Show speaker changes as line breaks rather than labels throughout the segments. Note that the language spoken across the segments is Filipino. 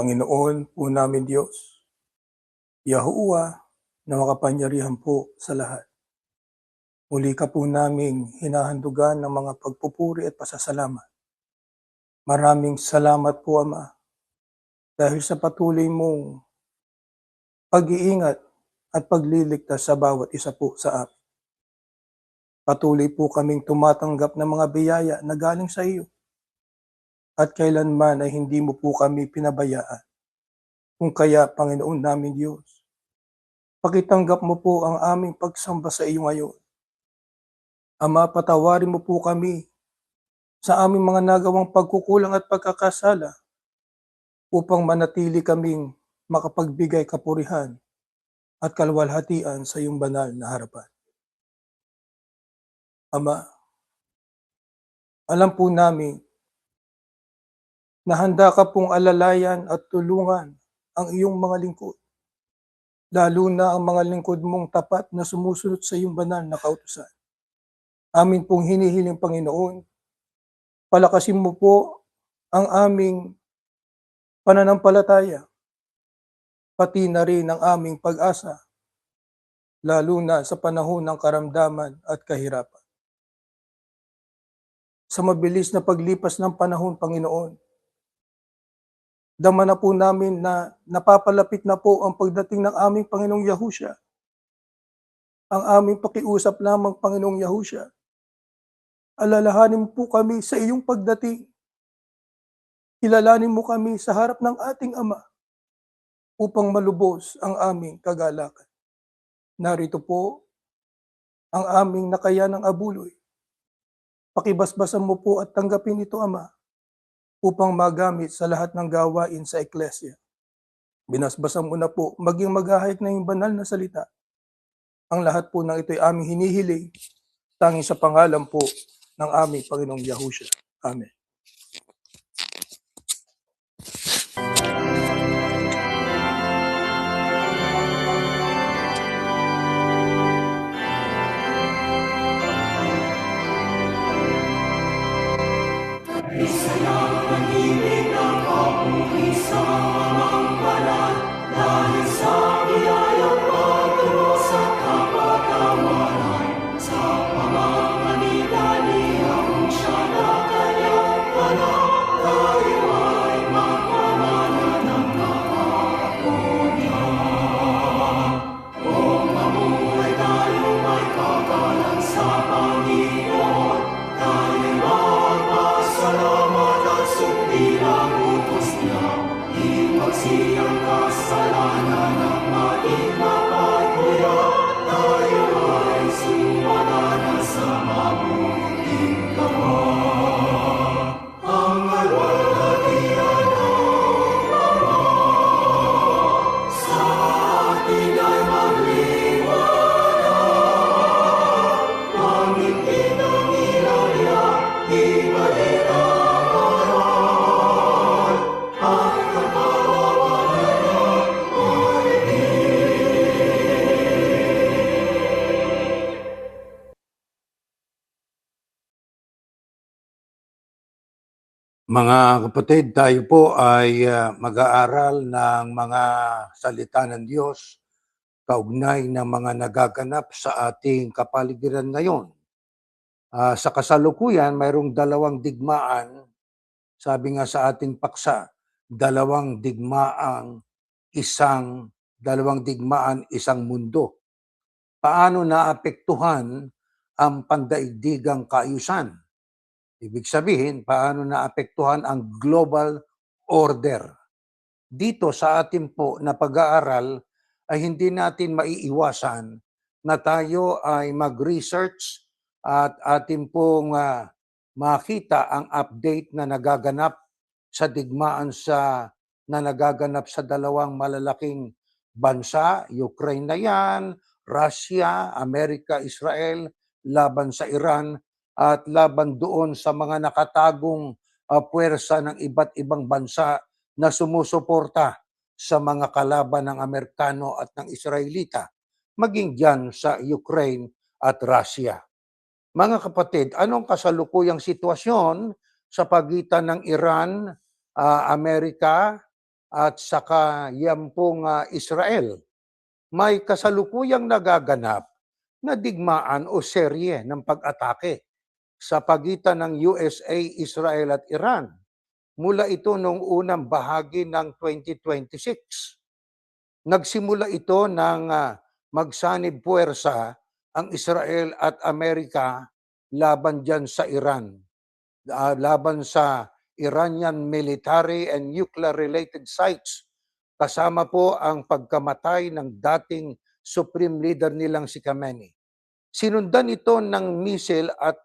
Panginoon po namin Diyos, Yahuwah na makapangyarihan po sa lahat. Muli ka po naming hinahandugan ng mga pagpupuri at pasasalamat. Maraming salamat po Ama dahil sa patuloy mong pag-iingat at pagliligtas sa bawat isa po sa amin. Patuloy po kaming tumatanggap ng mga biyaya na galing sa iyo. At kailanman ay hindi mo po kami pinabayaan. Kung kaya, Panginoon namin Diyos, pakitanggap mo po ang aming pagsamba sa iyo ngayon. Ama, patawarin mo po kami sa aming mga nagawang pagkukulang at pagkakasala upang manatili kaming makapagbigay kapurihan at kalwalhatian sa iyong banal na harapan. Ama, alam po namin na handa ka pong alalayan at tulungan ang iyong mga lingkod, lalo na ang mga lingkod mong tapat na sumusunod sa iyong banal na kautusan. Amin pong hinihiling Panginoon, palakasin mo po ang aming pananampalataya, pati na rin ang aming pag-asa, lalo na sa panahon ng karamdaman at kahirapan. Sa mabilis na paglipas ng panahon, Panginoon, dama na po namin na napapalapit na po ang pagdating ng aming Panginoong Yahushua. Ang aming pakiusap lamang, Panginoong Yahushua, alalahanin mo po kami sa iyong pagdating. Kilalanin mo kami sa harap ng ating Ama upang malubos ang aming kagalakan. Narito po ang aming nakayanang abuloy. Pakibasbasan mo po at tanggapin ito, Ama, upang magamit sa lahat ng gawain sa Eklesia. Binasbasan mo na po, maging maghahayag na yung banal na salita. Ang lahat po ng ito'y aming hinihiling, tanging sa pangalan po ng aming Panginoong Yahushua. Amen.
Sa pamamagitan ni Yahushua na kanyang Mga kapatid, tayo po ay mag-aaral ng mga salita ng Diyos kaugnay ng mga nagaganap sa ating kapaligiran ngayon. Sa kasalukuyan, mayroong dalawang digmaan, sabi nga sa ating paksa, dalawang digmaan, isang mundo. Paano naapektuhan ang pandaigdigang kaayusan? Ibig sabihin, paano naapektuhan ang global order? Dito sa atin po na pag-aaral ay hindi natin maiiwasan na tayo ay mag-research at atin pong makita ang update na nagaganap sa digmaan na nagaganap sa dalawang malalaking bansa, Ukraine na yan, Russia, Amerika, Israel, laban sa Iran at laban doon sa mga nakatagong puwersa ng iba't ibang bansa na sumusuporta sa mga kalaban ng Amerikano at ng Israelita, maging dyan sa Ukraine at Russia. Mga kapatid, anong kasalukuyang sitwasyon sa pagitan ng Iran, Amerika at saka yan pong Israel? May kasalukuyang nagaganap na digmaan o serye ng pag-atake sa pagitan ng USA, Israel at Iran. Mula ito noong unang bahagi ng 2026. Nagsimula ito ng magsanib puwersa ang Israel at Amerika laban dyan sa Iran. Laban sa Iranian military and nuclear-related sites. Kasama po ang pagkamatay ng dating Supreme Leader nilang si Khamenei. Sinundan ito ng missile at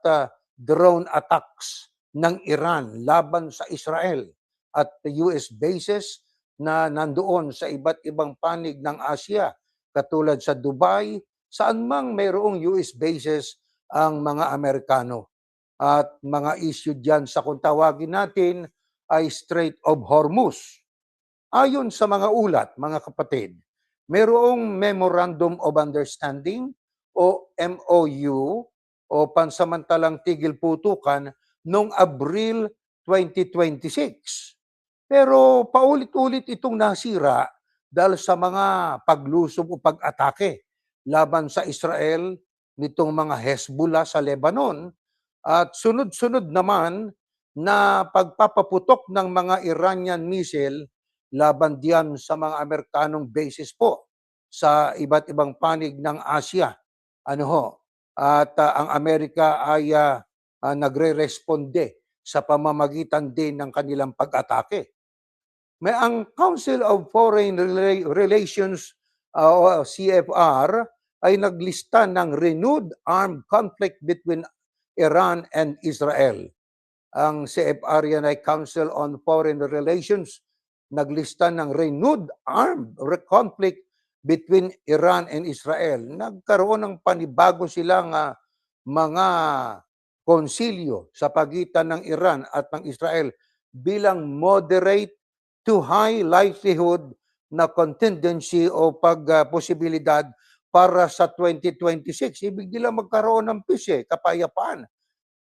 drone attacks ng Iran laban sa Israel at US bases na nandoon sa iba't ibang panig ng Asia, katulad sa Dubai, saan mang mayroong US bases ang mga Amerikano. At mga issue dyan sa kung tawagin natin ay Strait of Hormuz. Ayon sa mga ulat, mga kapatid, mayroong Memorandum of Understanding o MOU o pansamantalang tigil putukan noong Abril 2026. Pero paulit-ulit itong nasira dahil sa mga paglusob o pag-atake laban sa Israel nitong mga Hezbollah sa Lebanon at sunod-sunod naman na pagpapaputok ng mga Iranian missile laban diyan sa mga Amerikanong bases po sa iba't ibang panig ng Asia. At ang Amerika ay nagre-responde sa pamamagitan din ng kanilang pag-atake. May ang Council of Foreign Relations o CFR ay naglista ng renewed armed conflict between Iran and Israel. Ang CFR yan ay Council on Foreign Relations, naglista ng renewed armed conflict between Iran and Israel. Nagkaroon ng panibago silang mga konsilyo sa pagitan ng Iran at ng Israel bilang moderate to high likelihood na contingency o posibilidad para sa 2026. Ibig nila magkaroon ng peace, kapayapaan.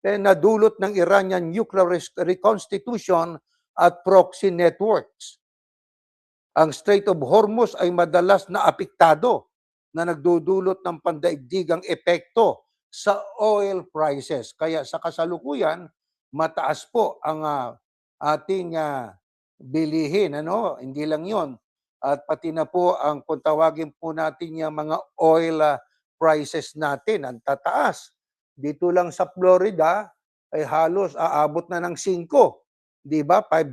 Nadulot ng Iranian nuclear reconstitution at proxy networks. Ang Strait of Hormuz ay madalas na apektado na nagdudulot ng pandaigdigang epekto sa oil prices. Kaya sa kasalukuyan, mataas po ang ating bilihin. Hindi lang yon. At pati na po ang kung tawagin po natin yung mga oil prices natin, ang tataas. Dito lang sa Florida ay halos aabot na ng 5, di ba? $5.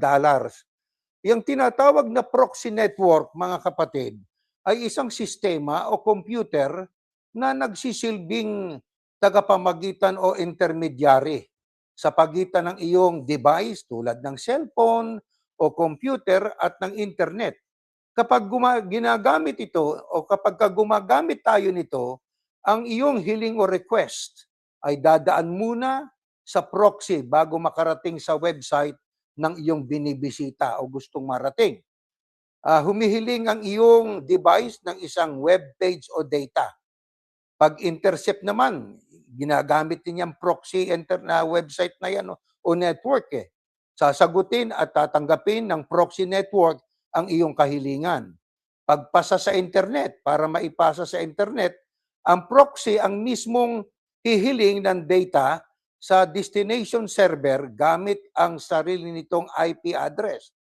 Yung tinatawag na proxy network, mga kapatid, ay isang sistema o computer na nagsisilbing tagapamagitan o intermediary sa pagitan ng iyong device tulad ng cellphone o computer at ng internet. Kapag ginagamit ito o kapag gumagamit tayo nito, ang iyong hiling o request ay dadaan muna sa proxy bago makarating sa website ng iyong binibisita o gustong marating. Humihiling ang iyong device ng isang web page o data. Pag intercept naman, ginagamit din yung proxy na website na yan o network. Sasagutin at tatanggapin ng proxy network ang iyong kahilingan. Pagpasa sa internet, para maipasa sa internet, ang proxy ang mismong hihiling ng data sa destination server gamit ang sarili nitong IP address.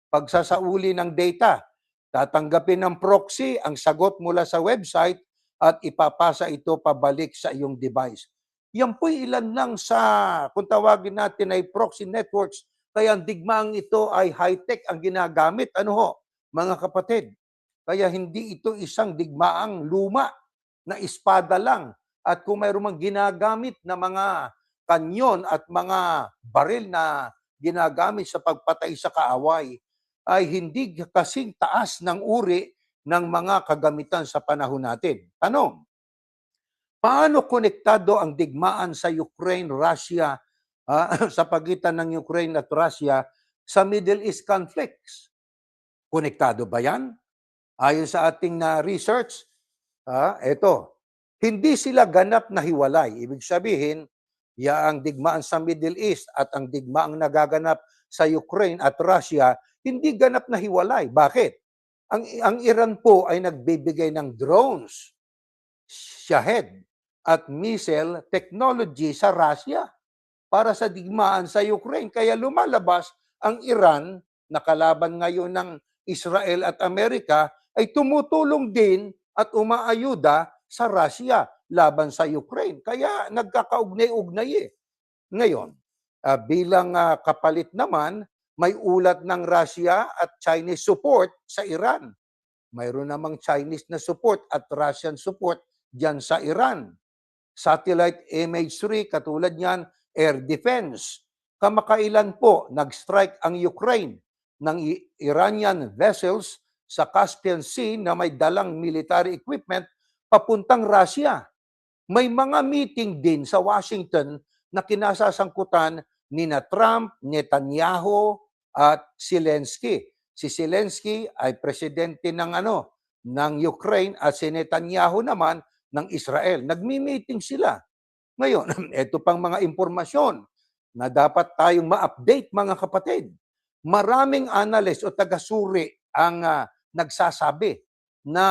Pagsasauli ng data, tatanggapin ng proxy ang sagot mula sa website at ipapasa ito pabalik sa iyong device. Yan po'y ilan lang sa, kung tawagin natin ay proxy networks, kaya ang digmaang ito ay high-tech ang ginagamit. Ano ho, mga kapatid? Kaya hindi ito isang digmaang luma na espada lang. At kung mayroon mang ginagamit na mga kanyon at mga baril na ginagamit sa pagpatay sa kaaway, ay hindi kasing taas ng uri ng mga kagamitan sa panahon natin. Tanong, paano konektado ang digmaan sa Ukraine-Russia, sa pagitan ng Ukraine at Russia sa Middle East conflicts? Konektado ba yan? Ayon sa ating research, eto, hindi sila ganap na hiwalay. Ibig sabihin, ang digmaan sa Middle East at ang digmaang nagaganap sa Ukraine at Russia, hindi ganap na hiwalay. Bakit? Ang Iran po ay nagbibigay ng drones, Shahed, at missile technology sa Russia para sa digmaan sa Ukraine. Kaya lumalabas ang Iran, na kalaban ngayon ng Israel at Amerika, ay tumutulong din at umaayuda sa Russia laban sa Ukraine. Kaya nagkakaugnay-ugnay eh. Ngayon, bilang kapalit naman, may ulat ng Russia at Chinese support sa Iran. Mayroon namang Chinese na support at Russian support diyan sa Iran. Satellite imagery, katulad niyan, air defense. Kamakailan po, nag-strike ang Ukraine ng Iranian vessels sa Caspian Sea na may dalang military equipment papuntang Russia. May mga meeting din sa Washington na kinasasangkutan ni Trump, Netanyahu at Zelensky. Si Zelensky ay presidente ng Ukraine at si Netanyahu naman ng Israel. Nagmi-meeting sila. Ngayon, ito pang mga impormasyon na dapat tayong ma-update, mga kapatid. Maraming analyst o tagasuri ang nagsasabi na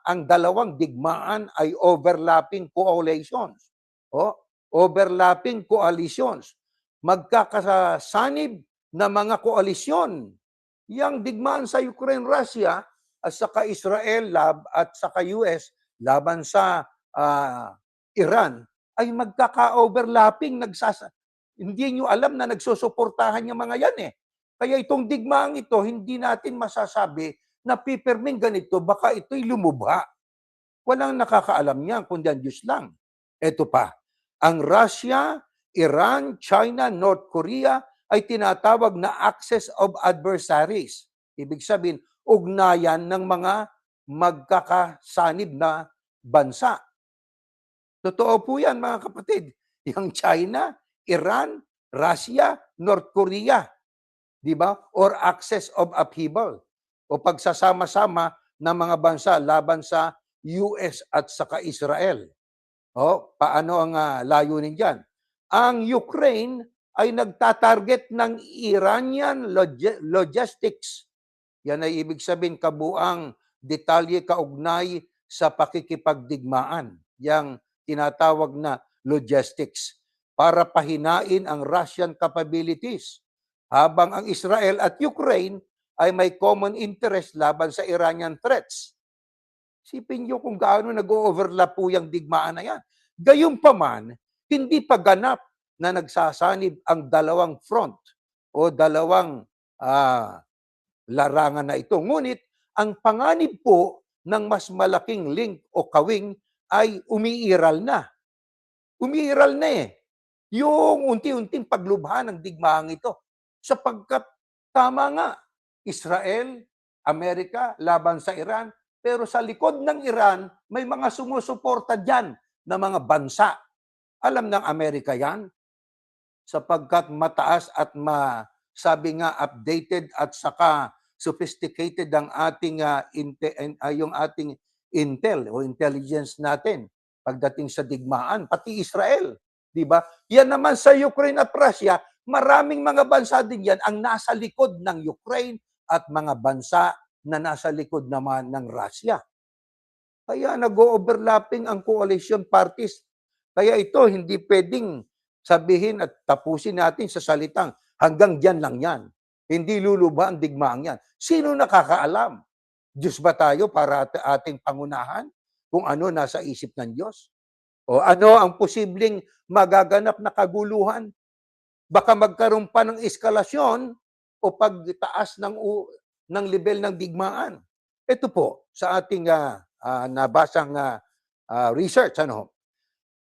ang dalawang digmaan ay overlapping coalitions. Overlapping coalitions. Magkakasanib na mga koalisyon. Yang digmaan sa Ukraine-Russia at saka Israel at saka US laban sa Iran ay magkaka-overlapping. Hindi nyo alam na nagsusuportahan yung mga yan eh. Kaya itong digmaang ito, hindi natin masasabi na pipirming ganito, baka ito'y lumubha. Walang nakakaalam niyan, kundi ang Diyos lang. Ito pa, ang Russia, Iran, China, North Korea ay tinatawag na axis of adversaries. Ibig sabihin, ugnayan ng mga magkakasanib na bansa. Totoo po yan, mga kapatid. Yung China, Iran, Russia, North Korea, di ba? Or axis of upheaval. O pagsasama-sama ng mga bansa laban sa US at saka Israel. Paano ang layunin dyan? Ang Ukraine ay nagtatarget ng Iranian logistics. Yan ay ibig sabihin kabuang detalye kaugnay sa pakikipagdigmaan. Yang tinatawag na logistics para pahinain ang Russian capabilities. Habang ang Israel at Ukraine ay may common interest laban sa Iranian threats. Sipin niyo kung gaano nag-overlap po yung digmaan na yan. Gayunpaman, hindi pa ganap na nagsasanib ang dalawang front o dalawang larangan na ito. Ngunit, ang panganib po ng mas malaking link o kawing ay umiiral na. Umiiral na eh. Yung unti-unting paglubha ng digmaang ito. Sapagkat tama nga, Israel, Amerika, laban sa Iran, pero sa likod ng Iran, may mga sumusuporta dyan na mga bansa. Alam ng Amerika yan, sapagkat mataas at sabi nga updated at saka sophisticated ang ating yung ating intel o intelligence natin pagdating sa digmaan, pati Israel, di ba? Yan naman sa Ukraine at Russia, maraming mga bansa din yan ang nasa likod ng Ukraine at mga bansa na nasa likod naman ng Russia. Kaya nag-o-overlapping ang coalition parties. Kaya ito, hindi pwedeng sabihin at tapusin natin sa salitang hanggang diyan lang yan. Hindi luluba ang digmaang yan. Sino nakakaalam? Diyos ba tayo para ating pangunahan kung ano nasa isip ng Diyos? O ano ang posibleng magaganap na kaguluhan? Baka magkaroon pa ng eskalasyon o pagtaas ng level ng digmaan. Ito po sa ating nabasang research,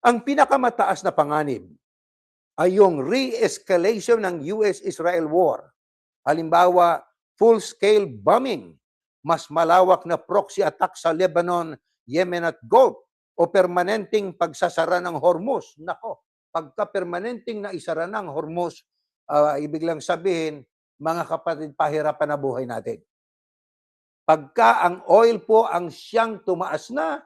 ang pinakamataas na panganib ay yung re-escalation ng US-Israel war. Halimbawa, full-scale bombing, mas malawak na proxy attack sa Lebanon, Yemen at Gulf, o permanenteng pagsasara ng Hormuz. Nako, pagka permanenteng na isara ng Hormuz, ibig lang sabihin, mga kapatid, pahirapan na buhay natin. Pagka ang oil po ang siyang tumaas na,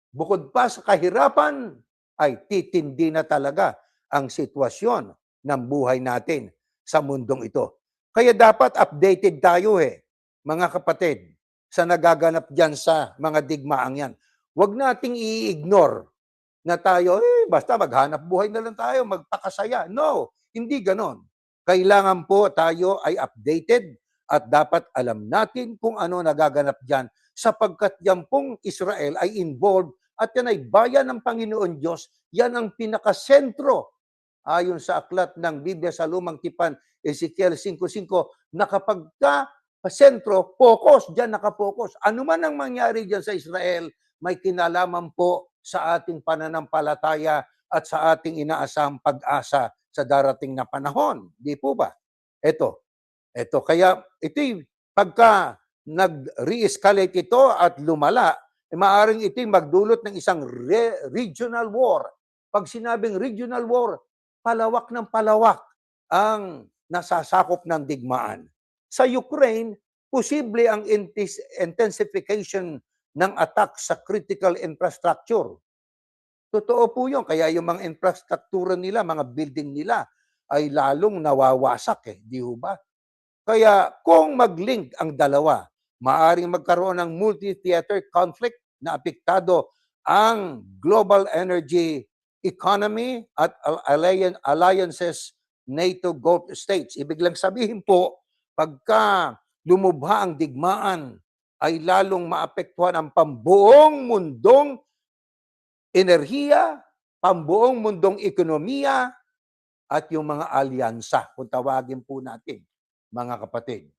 bukod pa sa kahirapan, ay titindi na talaga ang sitwasyon ng buhay natin sa mundong ito. Kaya dapat updated tayo mga kapatid, sa nagaganap dyan sa mga digmaang yan. Huwag nating i-ignore na tayo, basta maghanap buhay na lang tayo, magpakasaya. No, hindi ganon. Kailangan po tayo ay updated at dapat alam natin kung ano nagaganap dyan sapagkat yan pong Israel ay involved at yan ay bayan ng Panginoon Diyos, yan ang pinakasentro. Ayon sa aklat ng Biblia sa Lumang Tipan, Ezekiel 5:5, na kapag sentro, focus, dyan nakapokus. Ano man ang mangyari dyan sa Israel, may kinalaman po sa ating pananampalataya at sa ating inaasahang pag-asa sa darating na panahon. Di po ba? Ito. Kaya ito'y pagka nag-re-escalate ito at lumala, maaaring ito'y magdulot ng isang regional war. Pag sinabing regional war, palawak ng palawak ang nasasakop ng digmaan. Sa Ukraine, posible ang intensification ng attack sa critical infrastructure. Totoo po yun. Kaya yung mga infrastruktura nila, mga building nila, ay lalong nawawasak di ba? Kaya kung mag-link ang dalawa, maaaring magkaroon ng multi-theater conflict na apektado ang global energy economy at alliances NATO Gulf states. Ibig lang sabihin po, pagka lumubha ang digmaan, ay lalong maapektuhan ang pambuong mundong enerhiya, pambuong mundong ekonomiya, at yung mga alyansa, kung tawagin po natin, mga kapatid.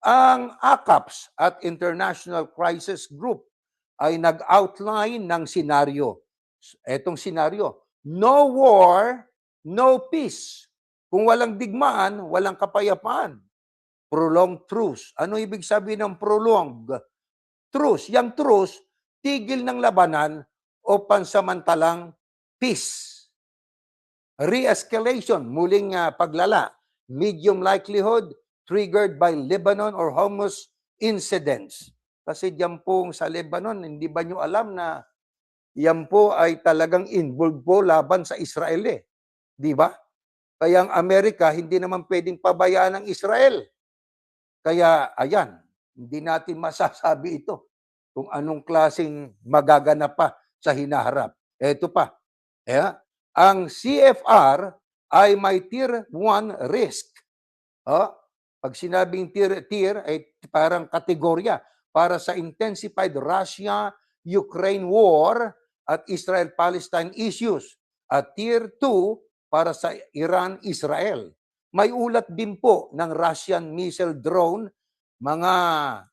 Ang ACAPS at International Crisis Group ay nag-outline ng senaryo. Etong senaryo, no war, no peace. Kung walang digmaan, walang kapayapaan. Prolonged truce. Ano ibig sabihin ng prolonged truce? Yang truce, tigil ng labanan o pansamantalang peace. Re-escalation, muling paglala. Medium likelihood, triggered by Lebanon or Hormuz incidents. Kasi diyan po sa Lebanon, hindi ba nyo alam na yan po ay talagang involved po laban sa Israel Di ba? Kaya ang Amerika, hindi naman pwedeng pabayaan ng Israel. Kaya, ayan, hindi natin masasabi ito kung anong klaseng magaganap pa sa hinaharap. Ito pa, ang CFR ay may Tier 1 risk. Pag sinabing tier ay parang kategorya para sa intensified Russia-Ukraine war at Israel-Palestine issues. At Tier 2 para sa Iran-Israel. May ulat din po ng Russian missile drone, mga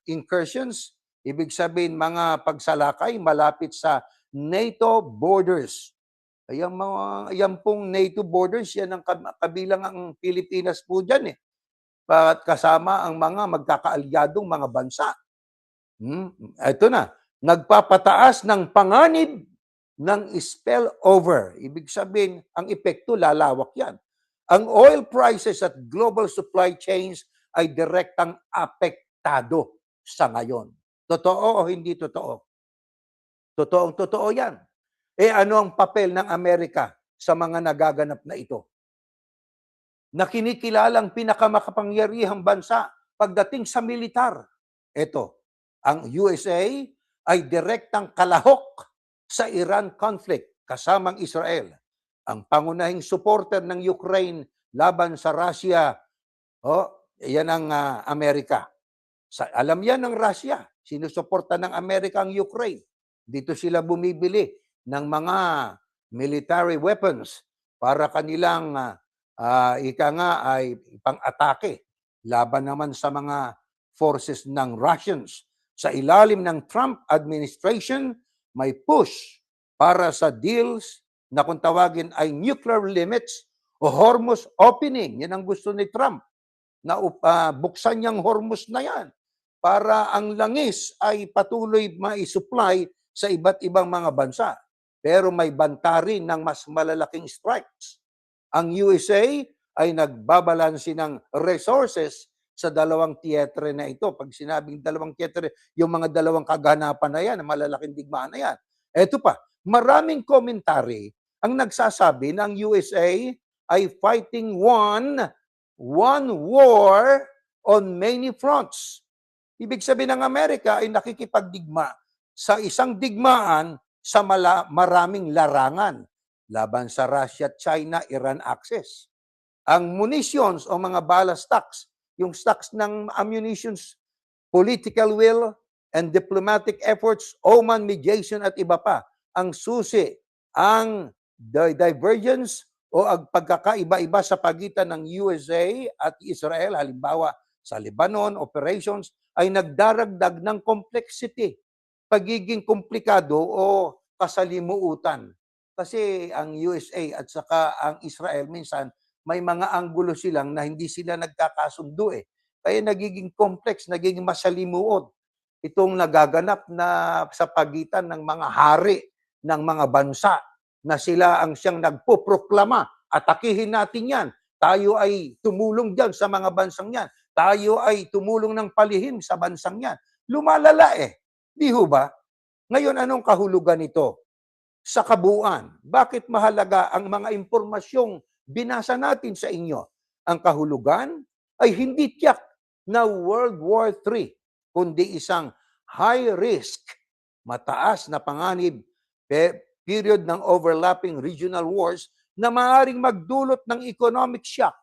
incursions, ibig sabihin mga pagsalakay malapit sa NATO borders. Yan pong NATO borders, yan ang kabilang ang Pilipinas po dyan At kasama ang mga magkakaalyadong mga bansa. Ito na, nagpapataas ng panganib ng spillover. Ibig sabihin, ang epekto lalawak yan. Ang oil prices at global supply chains ay direktang apektado sa ngayon. Totoo o hindi totoo? Totoo yan. Ano ang papel ng Amerika sa mga nagaganap na ito? na kinikilalang pinakamakapangyarihang bansa pagdating sa militar. Ito, ang USA ay direktang kalahok sa Iran conflict kasamang Israel. Ang pangunahing supporter ng Ukraine laban sa Russia, yan ang Amerika. Alam yan ng Russia, sinusuporta ng Amerika ang Ukraine. Dito sila bumibili ng mga military weapons para kanilang ika nga ay pang-atake laban naman sa mga forces ng Russians. Sa ilalim ng Trump administration, may push para sa deals na kung tawagin ay nuclear limits o Hormuz opening. Yan ang gusto ni Trump, na buksan niyang Hormuz na yan para ang langis ay patuloy mai-supply sa iba't ibang mga bansa. Pero may banta rin ng mas malalaking strikes. Ang USA ay nagbabalansi ng resources sa dalawang theatre na ito. Pag sinabing dalawang theatre, yung mga dalawang kaganapan na yan, malalaking digmaan na yan. Eto pa, maraming komentary ang nagsasabi na ang USA ay fighting one war on many fronts. Ibig sabihin ng Amerika ay nakikipagdigma sa isang digmaan sa maraming larangan laban sa Russia, China, Iran axis. Ang munitions o mga bala stocks, yung stocks ng ammunitions, political will and diplomatic efforts, Oman mediation at iba pa, ang susi, ang divergence o ang pagkakaiba-iba sa pagitan ng USA at Israel, halimbawa sa Lebanon, operations, ay nagdaragdag ng complexity, pagiging komplikado o kasalimuutan. Kasi ang USA at saka ang Israel minsan may mga anggulo silang na hindi sila nagkakasundo eh. Kaya nagiging complex, nagiging masalimuot itong nagaganap na sa pagitan ng mga hari ng mga bansa na sila ang siyang nagpoproklama. Atakihin natin yan. Tayo ay tumulong dyan sa mga bansang yan. Tayo ay tumulong ng palihim sa bansang yan. Lumalala eh. Di ho ba? Ngayon, anong kahulugan nito? Sa kabuuan, bakit mahalaga ang mga impormasyong binasa natin sa inyo? Ang kahulugan ay hindi tiyak na World War III, kundi isang high risk, mataas na panganib, period ng overlapping regional wars na maaaring magdulot ng economic shock,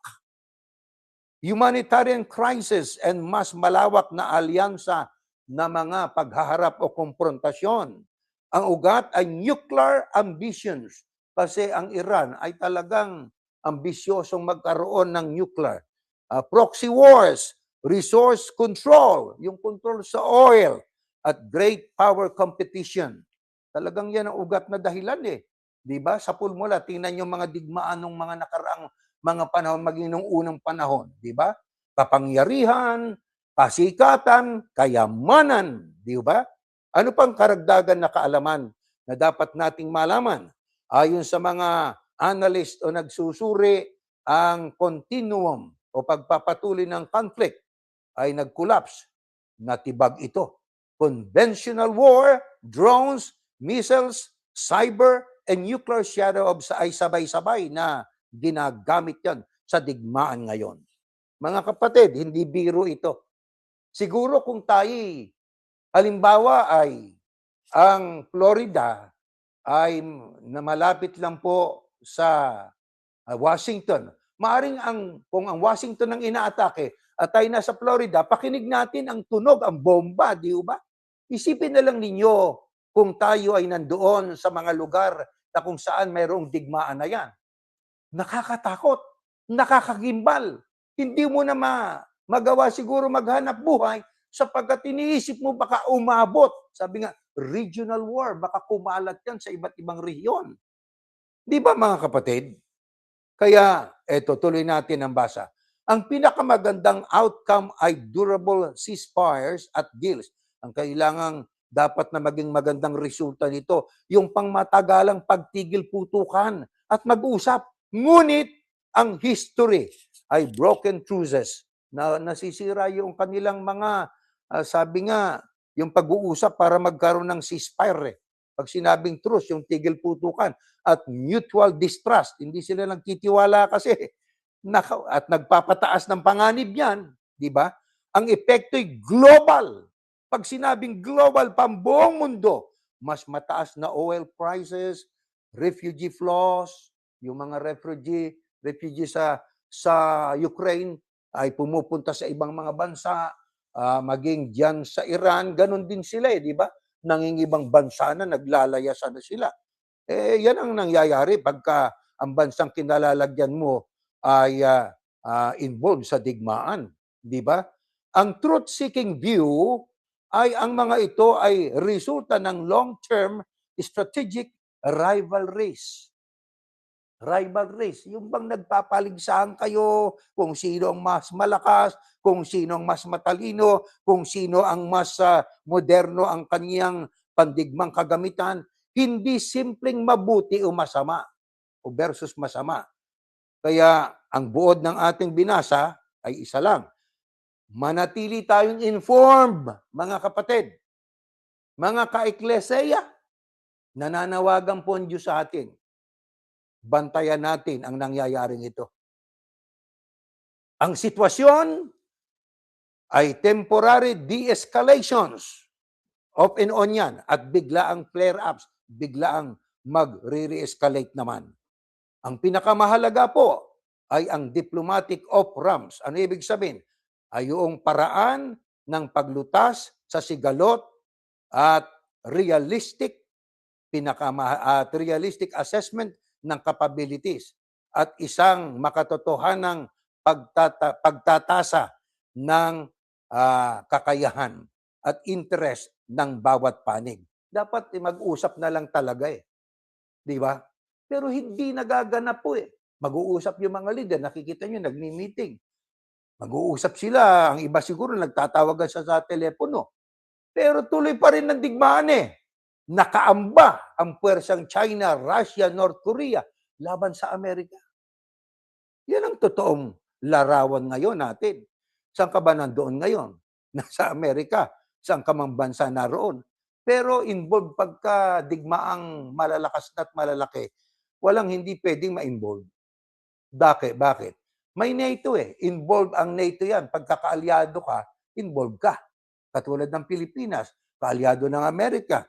humanitarian crisis, and mas malawak na alyansa na mga paghaharap o konfrontasyon. Ang ugat ay nuclear ambitions kasi ang Iran ay talagang ambisyosong magkaroon ng nuclear. Proxy wars, resource control, yung control sa oil, at great power competition. Talagang yan ang ugat na dahilan eh. Diba? Sa pulmula, tingnan yung mga digmaan ng mga nakaraang mga panahon, maging nung unang panahon. Diba? Kapangyarihan, kasikatan, kayamanan. Diba? Ano pang karagdagan na kaalaman na dapat nating malaman? Ayon sa mga analyst o nagsusuri, ang continuum o pagpapatuloy ng conflict ay nag-collapse. Natibag ito. Conventional war, drones, missiles, cyber, and nuclear shadow ay sabay-sabay na ginagamit yan sa digmaan ngayon. Mga kapatid, hindi biro ito. Siguro kung tayo halimbawa ay ang Florida ay malapit lang po sa Washington. Maaring kung ang Washington ang inaatake at tayo nasa Florida, pakinig natin ang tunog, ang bomba, di ba? Isipin na lang ninyo kung tayo ay nandoon sa mga lugar na kung saan mayroong digmaan na yan. Nakakatakot, nakakagimbal. Hindi mo na magawa siguro maghanap buhay sapagkat iniisip mo baka umabot. Sabi nga, regional war, baka kumalat yan sa iba't ibang rehiyon. Di ba mga kapatid? Kaya, eto, tuloy natin ang basa. Ang pinakamagandang outcome ay durable ceasefires at deals. Ang kailangang dapat na maging magandang resulta nito, yung pangmatagalang pagtigil putukan at mag-usap. Ngunit, ang history ay broken truces na nasisira yung kanilang mga sabi nga, yung pag-uusap para magkaroon ng ceasefire. Pag sinabing truce, yung tigil putukan at mutual distrust. Hindi sila nagtitiwala kasi At nagpapataas ng panganib yan, di ba? Ang epekto'y global. Pag sinabing global, pambuong mundo, mas mataas na oil prices, refugee flows, yung mga refugee sa Ukraine ay pumupunta sa ibang mga bansa, maging diyan sa Iran, ganun din sila di ba? Nangingibang bansa na, naglalayasan na sila. Yan ang nangyayari pagka ang bansang kinalalagyan mo ay involved sa digmaan, di ba? Ang truth-seeking view ay ang mga ito ay resulta ng long-term strategic rivalries. Rivalries, yung bang nagpapaligsahan kayo kung sino ang mas malakas, kung sino ang mas matalino, kung sino ang mas moderno ang kaniyang pandigmang kagamitan, hindi simpleng mabuti o masama o versus masama. Kaya ang buod ng ating binasa ay isa lang. Manatili tayong informed, mga kapatid. Mga ka-ekleseya, nananawagan po ang Diyos sa atin. Bantayan natin ang nangyayaring ito. Ang sitwasyon ay temporary de-escalations. Off and on yan. At bigla ang flare-ups, bigla ang mag-re-escalate naman. Ang pinakamahalaga po ay ang diplomatic off-ramps. Ano ibig sabihin? Ay yung paraan ng paglutas sa sigalot at realistic assessment ng capabilities at isang makatotohanang pagtatasa ng kakayahan at interest ng bawat panig. Dapat mag-usap na lang talaga Di ba? Pero hindi nagaganap po Mag-uusap yung mga leader, nakikita nyo, nagmi-meeting. Mag-uusap sila, ang iba siguro nagtatawagan sa telepono. Pero tuloy pa rin ng digmaan Nakaamba ang puwersang China, Russia, North Korea laban sa Amerika. Yan ang totoong larawan ngayon natin. Saan ka ba nandoon ngayon? Nasa Amerika. Saan ka mang bansa naroon? Pero involved pagka digmaang malalakas at malalaki, walang hindi pwedeng ma-involve. Bakit? May NATO Involved ang NATO yan. Pagkakaalyado ka, involved ka. Katulad ng Pilipinas, kaalyado ng Amerika.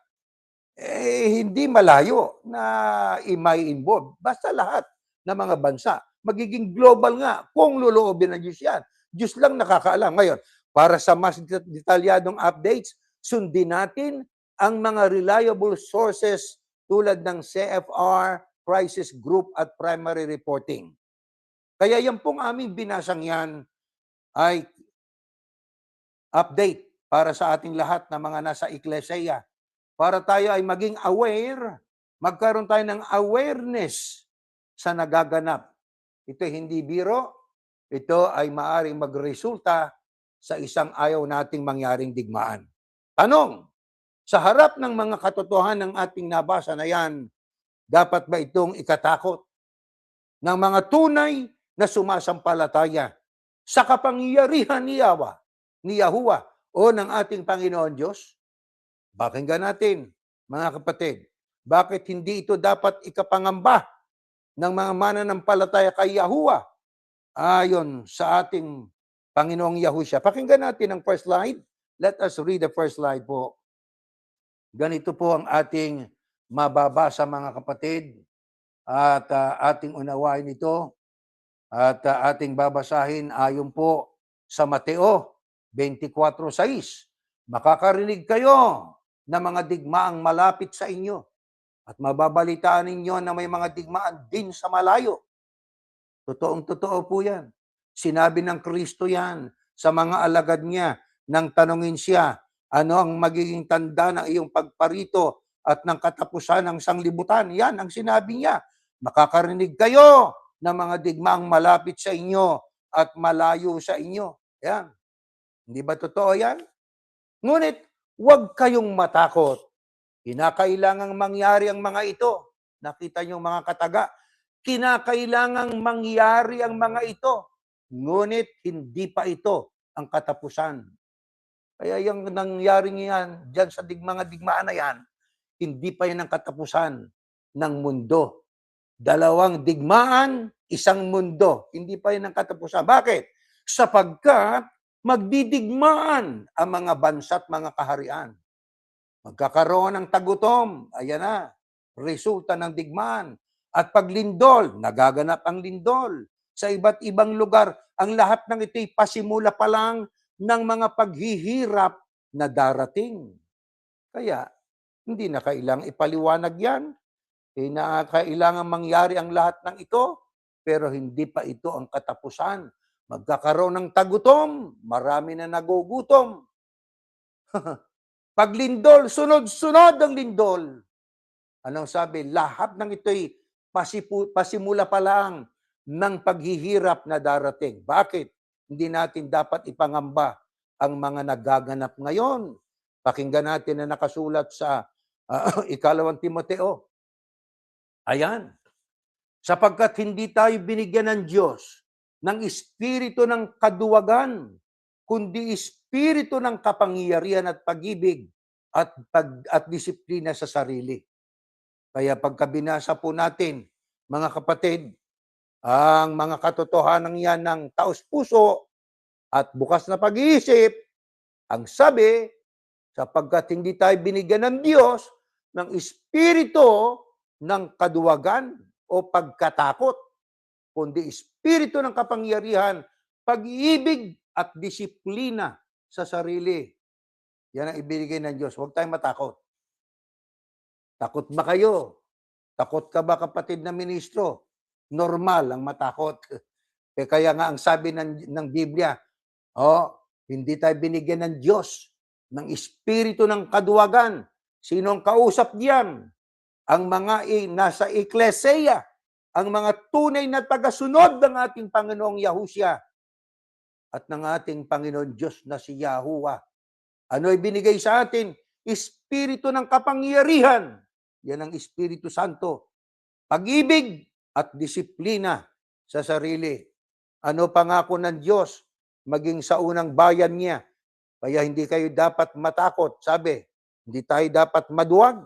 Hindi malayo na i-involve. Basta lahat ng mga bansa. Magiging global nga kung loloobin ng Diyos yan. Diyos lang nakakaalam. Ngayon, para sa mas detalyadong updates, sundin natin ang mga reliable sources tulad ng CFR, Crisis Group at Primary Reporting. Kaya yan pong aming binasang yan ay update para sa ating lahat na mga nasa Ecclesia. Para tayo ay maging aware, magkaroon tayo ng awareness sa nagaganap. Ito hindi biro, ito ay maaring magresulta sa isang ayaw nating mangyaring digmaan. Tanong, sa harap ng mga katotohanan ng ating nabasa na yan, dapat ba itong ikatakot ng mga tunay na sumasampalataya sa kapangyarihan ni Yahuwah o ng ating Panginoon Diyos? Pakinggan natin, mga kapatid, bakit hindi ito dapat ikapangamba ng mga mananampalataya kay Yahuwah ayon sa ating Panginoong Yahushua? Pakinggan natin ang first slide. Let us read the first slide po. Ganito po ang ating mababasa, mga kapatid, at ating unawain ito at ating babasahin ayon po sa Mateo 24:6. Makakarinig kayo ng mga digmaang malapit sa inyo at mababalitaan ninyo na may mga digmaan din sa malayo. Totoong-totoo po yan. Sinabi ng Kristo yan sa mga alagad niya nang tanungin siya, ano ang magiging tanda ng iyong pagparito at ng katapusan ng sanglibutan? Yan ang sinabi niya. Makakarinig kayo ng mga digmaang malapit sa inyo at malayo sa inyo. Yan. Hindi ba totoo yan? Ngunit, huwag kayong matakot. Kinakailangang mangyari ang mga ito. Nakita niyo mga kataga? Kinakailangang mangyari ang mga ito. Ngunit, hindi pa ito ang katapusan. Kaya yung nangyaring yan, dyan sa mga digmaan na yan, hindi pa yan ang katapusan ng mundo. Dalawang digmaan, isang mundo. Hindi pa yun ang katapusan. Bakit? Sapagkat magdidigmaan ang mga bansa at mga kaharian. Magkakaroon ng tagutom. Ayan na. Resulta ng digmaan. At paglindol, nagaganap ang lindol. Sa iba't ibang lugar, ang lahat ng ito'y pasimula pa lang ng mga paghihirap na darating. Kaya, hindi na kailangang ipaliwanag yan. Kailangan mangyari ang lahat ng ito, pero hindi pa ito ang katapusan. Magkakaroon ng tagutom, marami na nagugutom. Paglindol, sunod-sunod ang lindol. Anong sabi? Lahat ng ito'y pasimula pa lang ng paghihirap na darating. Bakit? Hindi natin dapat ipangamba ang mga nagaganap ngayon. Pakinggan natin na nakasulat sa ikalawang Timoteo. Ayan. Sapagkat hindi tayo binigyan ng Diyos ng espiritu ng kaduwagan, kundi espiritu ng kapangyarihan at pag-ibig at disiplina sa sarili. Kaya pagka binasa po natin, mga kapatid, ang mga katotohanan yan ng taos-puso at bukas na pag-iisip, ang sabi, sapagkat hindi tayo binigyan ng Diyos ng espiritu ng kaduwagan o pagkatakot, kundi espiritu ng kapangyarihan, pag-ibig at disiplina sa sarili. Yan ang ibinigay ng Diyos. Huwag tayong matakot. Takot ba kayo? Takot ka ba, kapatid na ministro? Normal ang matakot. Kaya nga ang sabi ng Biblia, hindi tayo binigyan ng Diyos ng espiritu ng kaduwagan. Sino ang kausap diyan? Ang mga nasa Ecclesia, ang mga tunay na tagasunod ng ating Panginoong Yahushua at ng ating Panginoon Diyos na si Yahuwah. Ano ibinigay sa atin? Espiritu ng kapangyarihan. Yan ang Espiritu Santo. Pag-ibig at disiplina sa sarili. Ano pangako ng Diyos? Maging sa unang bayan niya. Kaya hindi kayo dapat matakot. Sabi, hindi tayo dapat maduwag.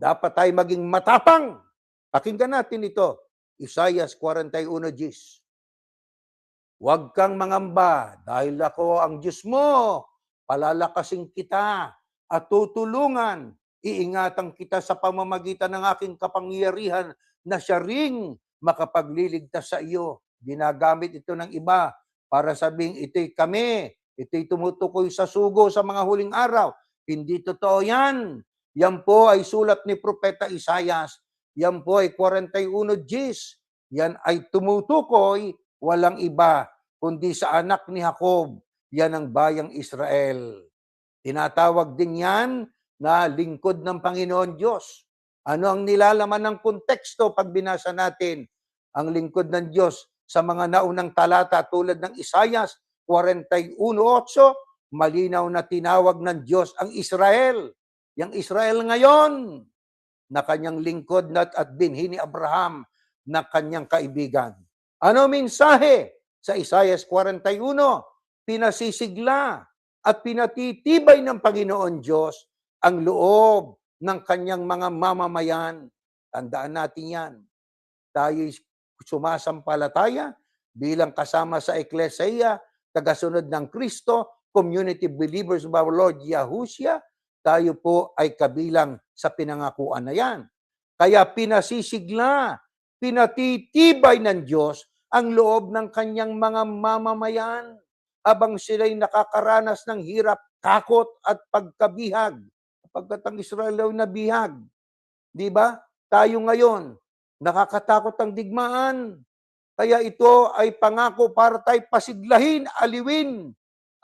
Dapat tayo maging matapang. Pakinggan natin ito. Isaiah 41:10. Huwag kang mangamba dahil ako ang Diyos mo. Palalakasin kita at tutulungan. Iingatan kita sa pamamagitan ng aking kapangyarihan na siya ring makapagliligtas sa iyo. Ginagamit ito ng iba para sabing ito'y kami. Ito'y tumutukoy sa sugo sa mga huling araw. Hindi totoo yan. Yan po ay sulat ni Propeta Isaias. Yan po ay 41:10. Yan ay tumutukoy walang iba kundi sa anak ni Jacob. Yan ang bayang Israel. Tinatawag din yan na lingkod ng Panginoon Diyos. Ano ang nilalaman ng konteksto pag binasa natin ang lingkod ng Diyos sa mga naunang talata tulad ng Isaias 41:8, malinaw na tinawag ng Diyos ang Israel. Yang Israel ngayon na kanyang lingkod at binhi ni Abraham na kanyang kaibigan. Ano mensahe sa Isaias 41? Pinasisigla at pinatitibay ng Panginoon Diyos ang loob ng kanyang mga mamamayan. Tandaan natin yan. Tayo'y sumasampalataya bilang kasama sa Ecclesia, tagasunod ng Kristo, community believers of our Lord Yahushua, tayo po ay kabilang sa pinangakuan na yan. Kaya pinasisigla, pinatitibay ng Diyos ang loob ng kanyang mga mamamayan habang sila'y nakakaranas ng hirap, takot at pagkabihag. Pagkat ang Israel ay nabihag. Di ba? Tayo ngayon, nakakatakot ang digmaan. Kaya ito ay pangako para tayo pasiglahin, aliwin.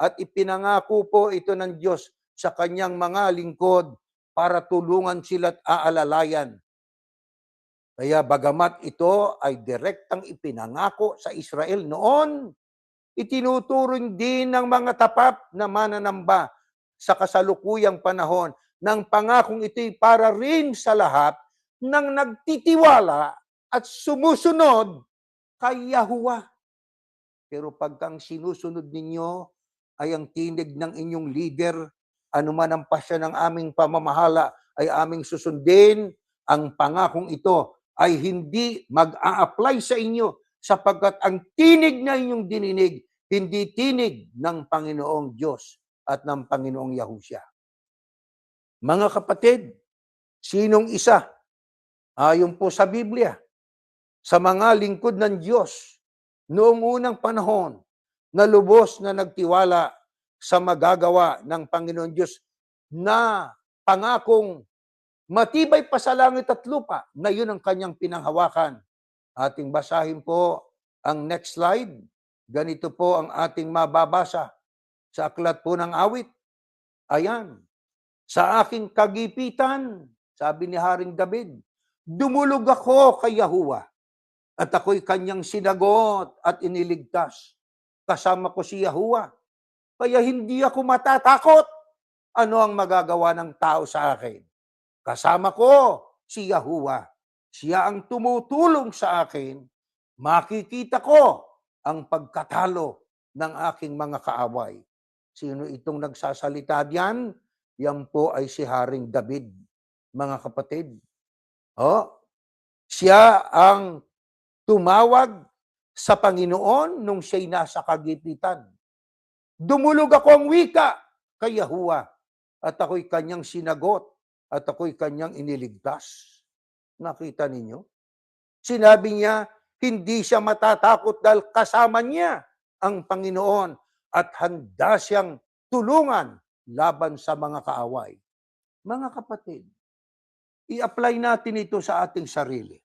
At ipinangako po ito ng Diyos sa kanyang mga lingkod para tulungan sila at aalalayan. Kaya bagamat ito ay direktang ipinangako sa Israel noon, itinuturing din ng mga tapat na mananamba sa kasalukuyang panahon ng pangakong ito'y para rin sa lahat ng nagtitiwala at sumusunod kay Yahuwah. Pero pagkang sinusunod ninyo ay ang tinig ng inyong leader, anuman ang pasya ng aming pamamahala ay aming susundin, ang pangakong ito ay hindi mag-a-apply sa inyo sapagkat ang tinig na inyong dininig, hindi tinig ng Panginoong Diyos at ng Panginoong Yahushua. Mga kapatid, sinong isa, ayon po sa Biblia, sa mga lingkod ng Diyos noong unang panahon na lubos na nagtiwala sa magagawa ng Panginoon Diyos na pangakong matibay pa sa langit at lupa na yun ang kanyang pinanghawakan. Ating basahin po ang next slide. Ganito po ang ating mababasa sa aklat po ng awit. Ayan. Sa aking kagipitan, sabi ni Haring David, dumulog ako kay Yahuwah at ako'y kanyang sinagot at iniligtas. Kasama ko si Yahuwah, kaya hindi ako matatakot. Ano ang magagawa ng tao sa akin? Kasama ko si Yahuwah. Siya ang tumutulong sa akin. Makikita ko ang pagkatalo ng aking mga kaaway. Sino itong nagsasalita diyan? Yan po ay si Haring David, mga kapatid. Siya ang tumawag sa Panginoon nung siya'y nasa kagipitan. Dumulog ako ang wika kay Yahuwah at ako'y kanyang sinagot at ako'y kanyang iniligtas. Nakita ninyo? Sinabi niya, hindi siya matatakot dahil kasama niya ang Panginoon at handa siyang tulungan laban sa mga kaaway. Mga kapatid, i-apply natin ito sa ating sarili.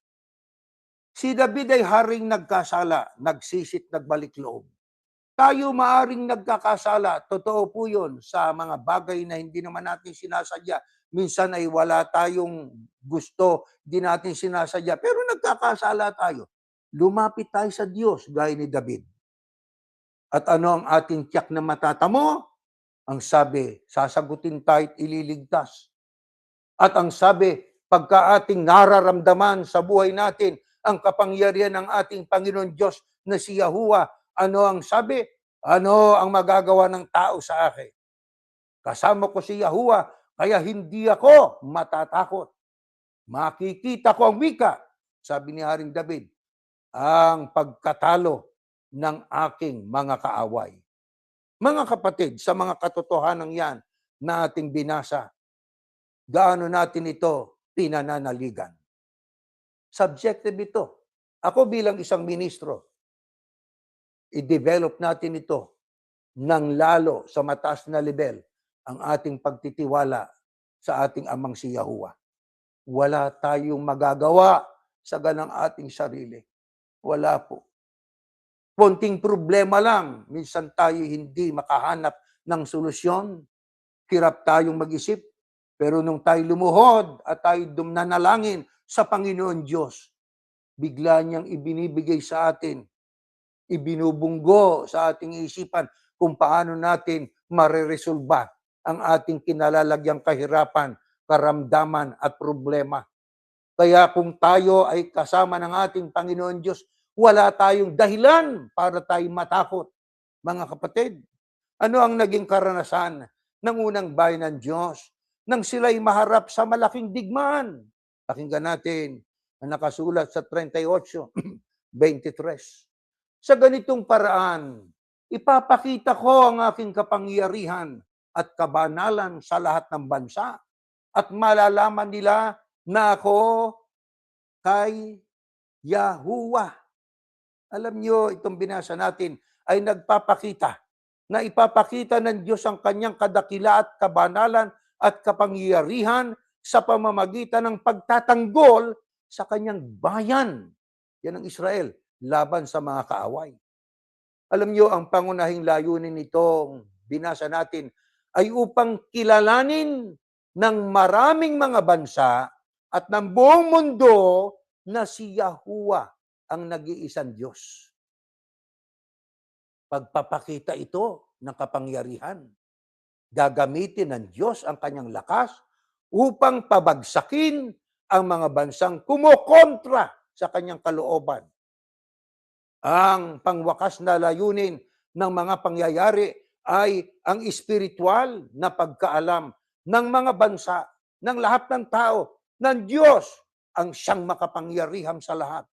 Si David ay haring nagkasala, nagsisit, nagbalik loob. Tayo maaring nagkakasala, totoo po yun, sa mga bagay na hindi naman natin sinasadya. Minsan ay wala tayong gusto, di natin sinasadya, pero nagkakasala tayo. Lumapit tayo sa Diyos, gaya ni David. At ano ang ating tiyak na matatamo? Ang sabi, sasagutin tayo at ililigtas. At ang sabi, pagka ating nararamdaman sa buhay natin ang kapangyarihan ng ating Panginoon Diyos na si Yahuwah, ano ang sabi? Ano ang magagawa ng tao sa akin? Kasama ko si Yahuwah, kaya hindi ako matatakot. Makikita ko ang wika, sabi ni Haring David, ang pagkatalo ng aking mga kaaway. Mga kapatid, sa mga katotohanan yan na ating binasa, gaano natin ito pinananaligan? Subjective ito. Ako bilang isang ministro, i-develop natin ito ng lalo sa mataas na level ang ating pagtitiwala sa ating amang si Yahuwah. Wala tayong magagawa sa ganang ating sarili. Wala po. Konting problema lang, minsan tayo hindi makahanap ng solusyon. Hirap tayong mag-isip. Pero nung tayo lumuhod at tayo nanalangin sa Panginoon Diyos, bigla niyang ibinibigay sa atin, ibinubunggo sa ating isipan kung paano natin mareresolba ang ating kinalalagyang kahirapan, karamdaman at problema. Kaya kung tayo ay kasama ng ating Panginoon Diyos, wala tayong dahilan para tayo matakot. Mga kapatid, ano ang naging karanasan ng unang bayan ng Diyos nang sila'y maharap sa malaking digmaan? Pakinggan natin ang nakasulat sa 38:23. Sa ganitong paraan, ipapakita ko ang aking kapangyarihan at kabanalan sa lahat ng bansa at malalaman nila na ako kay Yahuwah. Alam niyo, itong binasa natin ay nagpapakita na ipapakita ng Diyos ang kanyang kadakila at kabanalan at kapangyarihan sa pamamagitan ng pagtatanggol sa kanyang bayan. Yan ang Israel, laban sa mga kaaway. Alam niyo, ang pangunahing layunin nitong binasa natin ay upang kilalanin ng maraming mga bansa at ng buong mundo na si Yahuwah ang nag-iisang Diyos. Pagpapakita ito ng kapangyarihan. Gagamitin ng Diyos ang kanyang lakas upang pabagsakin ang mga bansang kumokontra sa kanyang kalooban. Ang pangwakas na layunin ng mga pangyayari ay ang espiritual na pagkaalam ng mga bansa, ng lahat ng tao, ng Diyos ang siyang makapangyarihan sa lahat.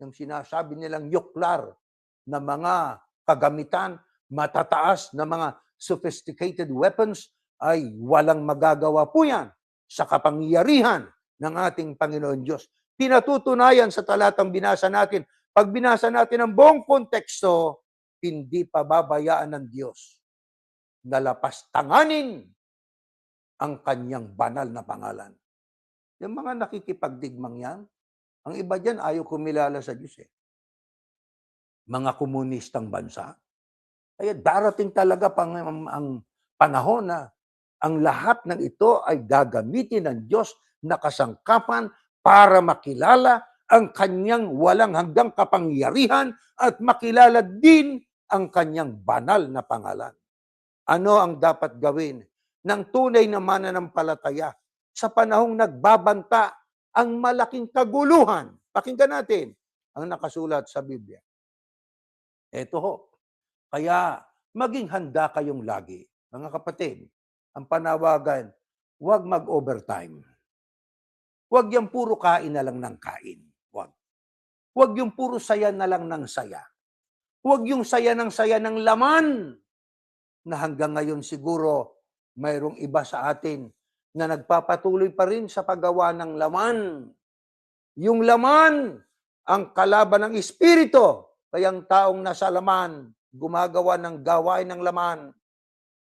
Yung sinasabi nilang yuklar na mga kagamitan, matataas na mga sophisticated weapons, ay walang magagawa po yan sa kapangyarihan ng ating Panginoon Diyos. Pinatutunayan sa talatang binasa natin. Pag binasa natin ang buong konteksto, hindi pababayaan ng Diyos na lapastanganin ang kanyang banal na pangalan. Yung mga nakikipagdigmang yan, ang iba dyan ayaw kumilala sa Diyos eh. Mga komunistang bansa. Kaya darating talaga ang panahon na ang lahat ng ito ay gagamitin ng Diyos na kasangkapan para makilala ang kanyang walang hanggang kapangyarihan at makilala din ang kanyang banal na pangalan. Ano ang dapat gawin ng tunay na mananampalataya sa panahong nagbabanta ang malaking kaguluhan? Pakinggan natin ang nakasulat sa Biblia. Ito ho. Kaya maging handa kayong lagi. Mga kapatid, ang panawagan, huwag mag-overtime. Huwag yung puro kain na lang ng kain. Huwag. Huwag yung puro saya na lang ng saya. Huwag yung saya ng laman na hanggang ngayon siguro mayroong iba sa atin na nagpapatuloy pa rin sa paggawa ng laman. Yung laman, ang kalaban ng espiritu. Kaya ang taong nasa laman, gumagawa ng gawain ng laman,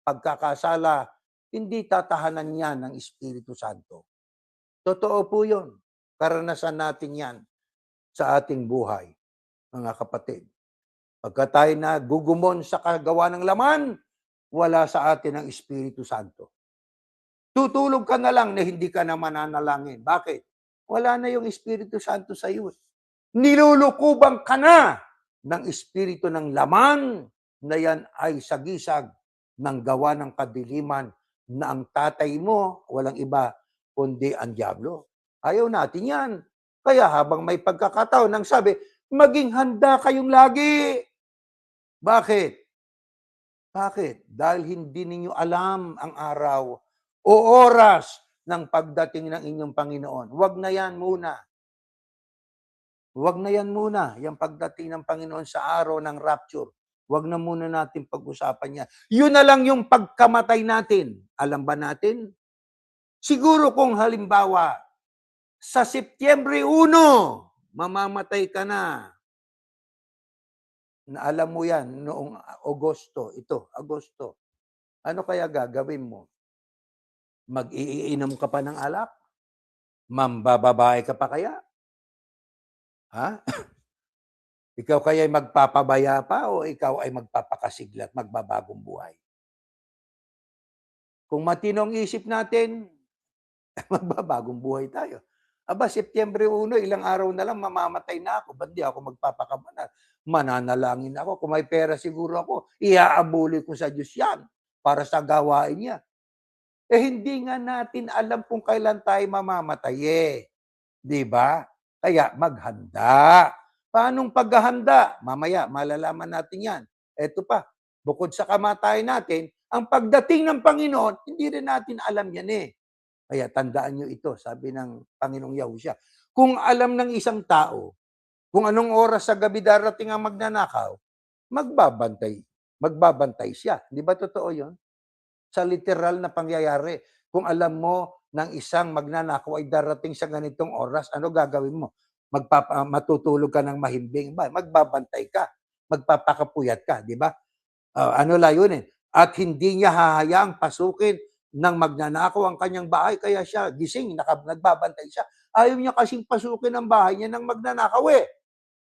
pagkakasala, hindi tatahanan niya ng Espiritu Santo. Totoo po yun. Karanasan natin yan sa ating buhay, mga kapatid. Pagka tayo na gugumon sa kagawa ng laman, wala sa atin ang Espiritu Santo. Tutulog ka na lang na hindi ka na mananalangin. Bakit? Wala na yung Espiritu Santo sa iyo. Nilulukubang ka na ng espiritu ng laman na yan ay sagisag ng gawa ng kadiliman na ang tatay mo walang iba kundi ang dyablo. Ayaw natin yan. Kaya habang may pagkakataon nang sabi, maging handa kayong lagi. Bakit? Bakit? Dahil hindi ninyo alam ang araw o oras ng pagdating ng inyong Panginoon. Huwag na yan muna. Huwag na yan muna, yung pagdating ng Panginoon sa araw ng rapture. Huwag na muna natin pag-usapan yan. Yun na lang yung pagkamatay natin. Alam ba natin? Siguro kung halimbawa, sa Setyembre 1, mamamatay ka na. Na alam mo yan, noong Agosto, Agosto. Ano kaya gagawin mo? Mag-iinom ka pa ng alak? Mambababae ka pa kaya? Ha? Ikaw kaya ay magpapabaya pa o ikaw ay magpapakasigla at magbabagong buhay? Kung matinong isip natin, magbabagong buhay tayo. Aba, Setyembre 1, ilang araw na lang mamamatay na ako. Ba't di ako magpapakabanal? Mananalangin ako. Kung may pera siguro ako, iaabuli ko sa Diyos yan para sa gawain niya. Eh hindi nga natin alam kung kailan tayo mamamatay eh. Di ba? Kaya maghanda. Paanong paghahanda? Mamaya, malalaman natin yan. Eto pa, bukod sa kamatayan natin, ang pagdating ng Panginoon, hindi rin natin alam yan eh. Kaya tandaan nyo ito, sabi ng Panginoong Yahushua. Kung alam ng isang tao, kung anong oras sa gabi darating ang magnanakaw, magbabantay siya. Di ba totoo yun? Sa literal na pangyayari, kung alam mo ng isang magnanakaw ay darating sa ganitong oras, ano gagawin mo? Matutulog ka ng mahimbing ba? Magbabantay ka, magpapakapuyat ka, di ba? Ano layunin? At hindi niya hahayaang pasukin ng magnanakaw ang kanyang bahay, kaya siya gising, nagbabantay siya. Ayaw niya kasing pasukin ang bahay niya ng magnanakaw eh.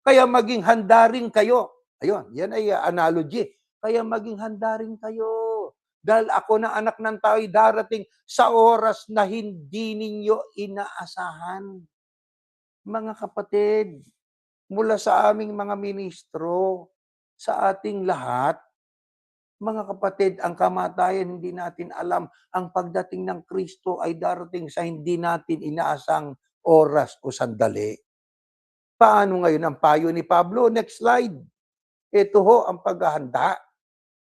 Kaya maging handa rin kayo. Ayun, yan ay analogy. Kaya maging handa rin kayo. Dahil ako na anak ng tao ay darating sa oras na hindi ninyo inaasahan. Mga kapatid, mula sa aming mga ministro, sa ating lahat, mga kapatid, ang kamatayan hindi natin alam. Ang pagdating ng Kristo ay darating sa hindi natin inaasang oras o sandali. Paano ngayon ang payo ni Pablo? Next slide. Ito ho ang paghahanda.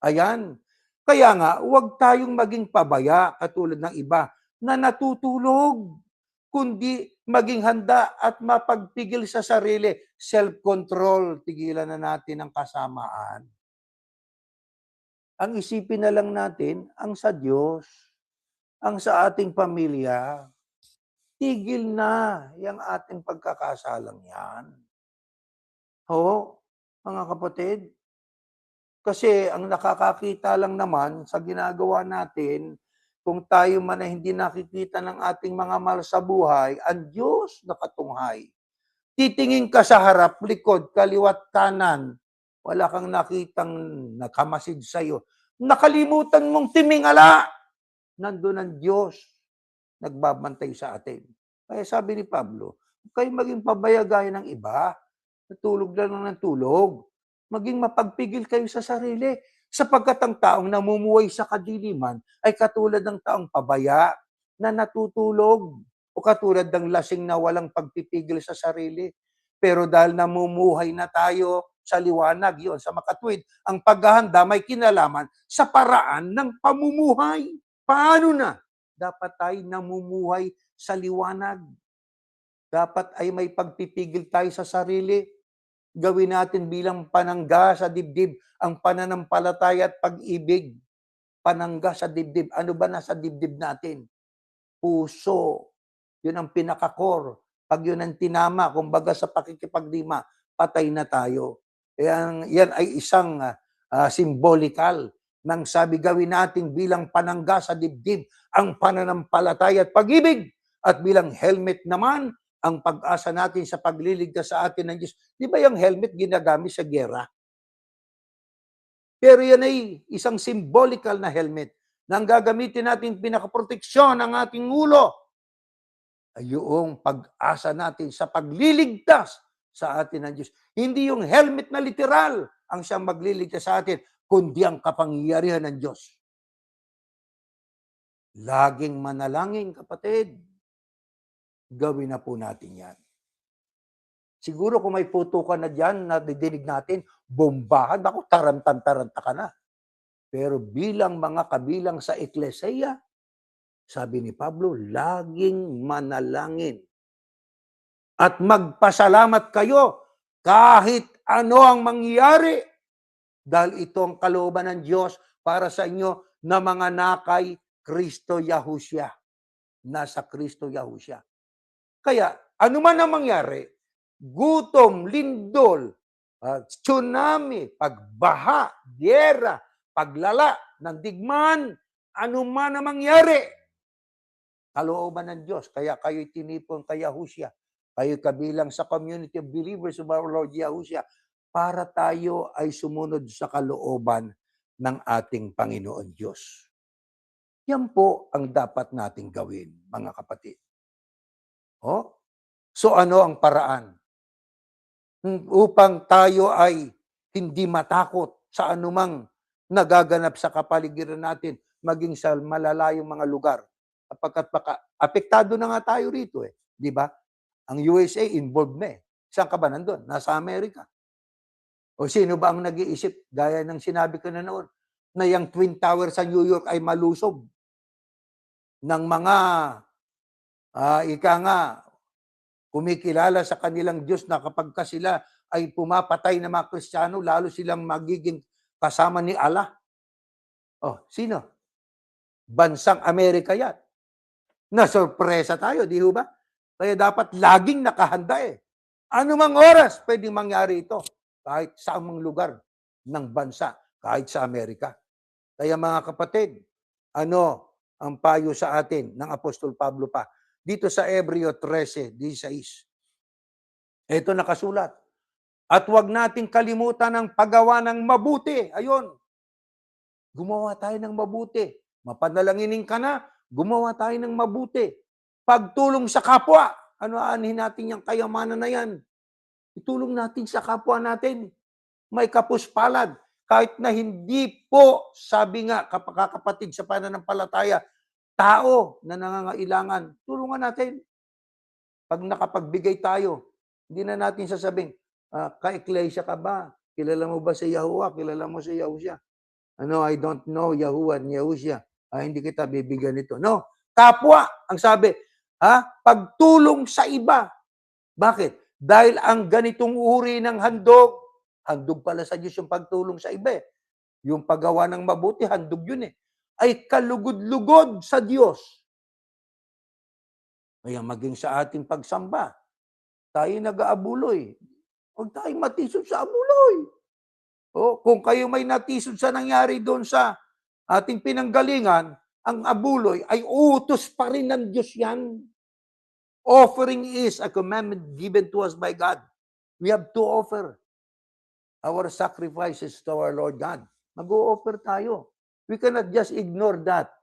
Ayan. Kaya nga, huwag tayong maging pabaya katulad ng iba na natutulog, kundi maging handa at mapagpigil sa sarili. Self-control, tigilan na natin ang kasamaan. Ang isipin na lang natin, ang sa Diyos, ang sa ating pamilya, tigil na yung ating pagkakasalang yan. Oo, mga kapatid. Kasi ang nakakakita lang naman sa ginagawa natin, kung tayo man ay hindi nakikita ng ating mga mahal sa buhay, ang Diyos nakatunghay. Titingin ka sa harap, likod, kaliwat, kanan, wala kang nakitang nakamasid sa'yo. Nakalimutan mong timingala. Nandun ang Diyos, nagbabantay sa atin. Kaya sabi ni Pablo, huwag kayong maging pabayagayan ng iba. Natulog lang ng tulog. Maging mapagpigil kayo sa sarili. Sapagkat ang taong namumuhay sa kadiliman ay katulad ng taong pabaya na natutulog o katulad ng lasing na walang pagpipigil sa sarili. Pero dahil namumuhay na tayo sa liwanag, yon sa makatwid, ang paghahanda may kinalaman sa paraan ng pamumuhay. Paano na? Dapat tayo namumuhay sa liwanag. Dapat ay may pagpipigil tayo sa sarili. Gawin natin bilang panangga sa dibdib ang pananampalataya at pag-ibig. Panangga sa dibdib. Ano ba nasa dibdib natin? Puso. Yun ang pinaka-core. Pag yun ang tinama, kumbaga sa pakikipagdima, patay na tayo. Yan ay isang symbolical nang sabi gawin natin bilang panangga sa dibdib ang pananampalataya at pag-ibig. At bilang helmet naman, ang pag-asa natin sa pagliligtas sa atin ng Diyos. Di ba yung helmet ginagamit sa giyera? Pero yan ay isang symbolical na helmet na ang gagamitin natin pinakaproteksyon ng ating ulo ay yung pag-asa natin sa pagliligtas sa atin ng Diyos. Hindi yung helmet na literal ang siyang magliligtas sa atin, kundi ang kapangyarihan ng Diyos. Laging manalangin, kapatid. Gawin na po natin yan. Siguro kung may putukan na dyan, nadidinig natin, bombahan, ako tarantan-taranta ka na. Pero bilang mga kabilang sa Eklesiya, sabi ni Pablo, laging manalangin. At magpasalamat kayo kahit ano ang mangyari. Dahil ito ang kalooban ng Diyos para sa inyo na mga nakay Kristo Yahushua. Nasa Kristo Yahushua. Kaya, ano man ang mangyari, gutom, lindol, tsunami, pagbaha, giyera, paglala ng digmaan, ano man ang mangyari, kalooban ng Diyos. Kaya kayo'y tinipon kay Yahushua. Kayo kabilang sa community of believers of our Lord Yahushua para tayo ay sumunod sa kalooban ng ating Panginoon Diyos. Yan po ang dapat nating gawin, mga kapatid. Oh? So ano ang paraan? Upang tayo ay hindi matakot sa anumang nagaganap sa kapaligiran natin, maging sa malalayong mga lugar. Kapagkat apektado na nga tayo rito di ba? Ang USA involved na Saan ka ba nandun? Nasa Amerika. O sino ba ang nag-iisip, gaya ng sinabi ko na noon, na yung Twin Tower sa New York ay malusob ng mga ika nga, kumikilala sa kanilang Diyos na kapag ka sila ay pumapatay ng mga Kristiyano, lalo silang magiging kasama ni Allah. Oh, sino? Bansang Amerika yan. Nasorpresa tayo, di ba? Kaya dapat laging nakahanda Ano mang oras pwedeng mangyari ito, kahit sa amang lugar ng bansa, kahit sa Amerika. Kaya mga kapatid, ano ang payo sa atin ng Apostol Pablo pa? Dito sa Hebreo 13:16. Ito nakasulat. At huwag nating kalimutan ang paggawa ng mabuti. Ayun. Gumawa tayo ng mabuti. Mapanalanginin ka na, gumawa tayo ng mabuti. Pagtulong sa kapwa. Ano aanhin natin yung kayamanan na yan? Itulong natin sa kapwa natin. May kapuspalad. Kahit na hindi po, sabi nga, kapatid sa pananampalataya, tao na nangangailangan, tulungan natin. Pag nakapagbigay tayo, hindi na natin sasabihin, ka-eklesia ka ba? Kilala mo ba si Yahuwah? Kilala mo si Yahushua? Ano, I don't know Yahuwah and Yahushua. Hindi kita bibigyan nito. No, kapwa, ang sabi, Pagtulong sa iba. Bakit? Dahil ang ganitong uri ng handog pala sa Diyos yung pagtulong sa iba eh. Yung paggawa ng mabuti, handog yun eh. Ay kalugod-lugod sa Diyos. Kaya maging sa ating pagsamba, tayo nag-aabuloy. Huwag tayong matisod sa abuloy. Kung kayo may natisod sa nangyari doon sa ating pinanggalingan, ang abuloy ay utos pa rin ng Diyos yan. Offering is a commandment given to us by God. We have to offer our sacrifices to our Lord God. Mag-o-offer tayo. We cannot just ignore that.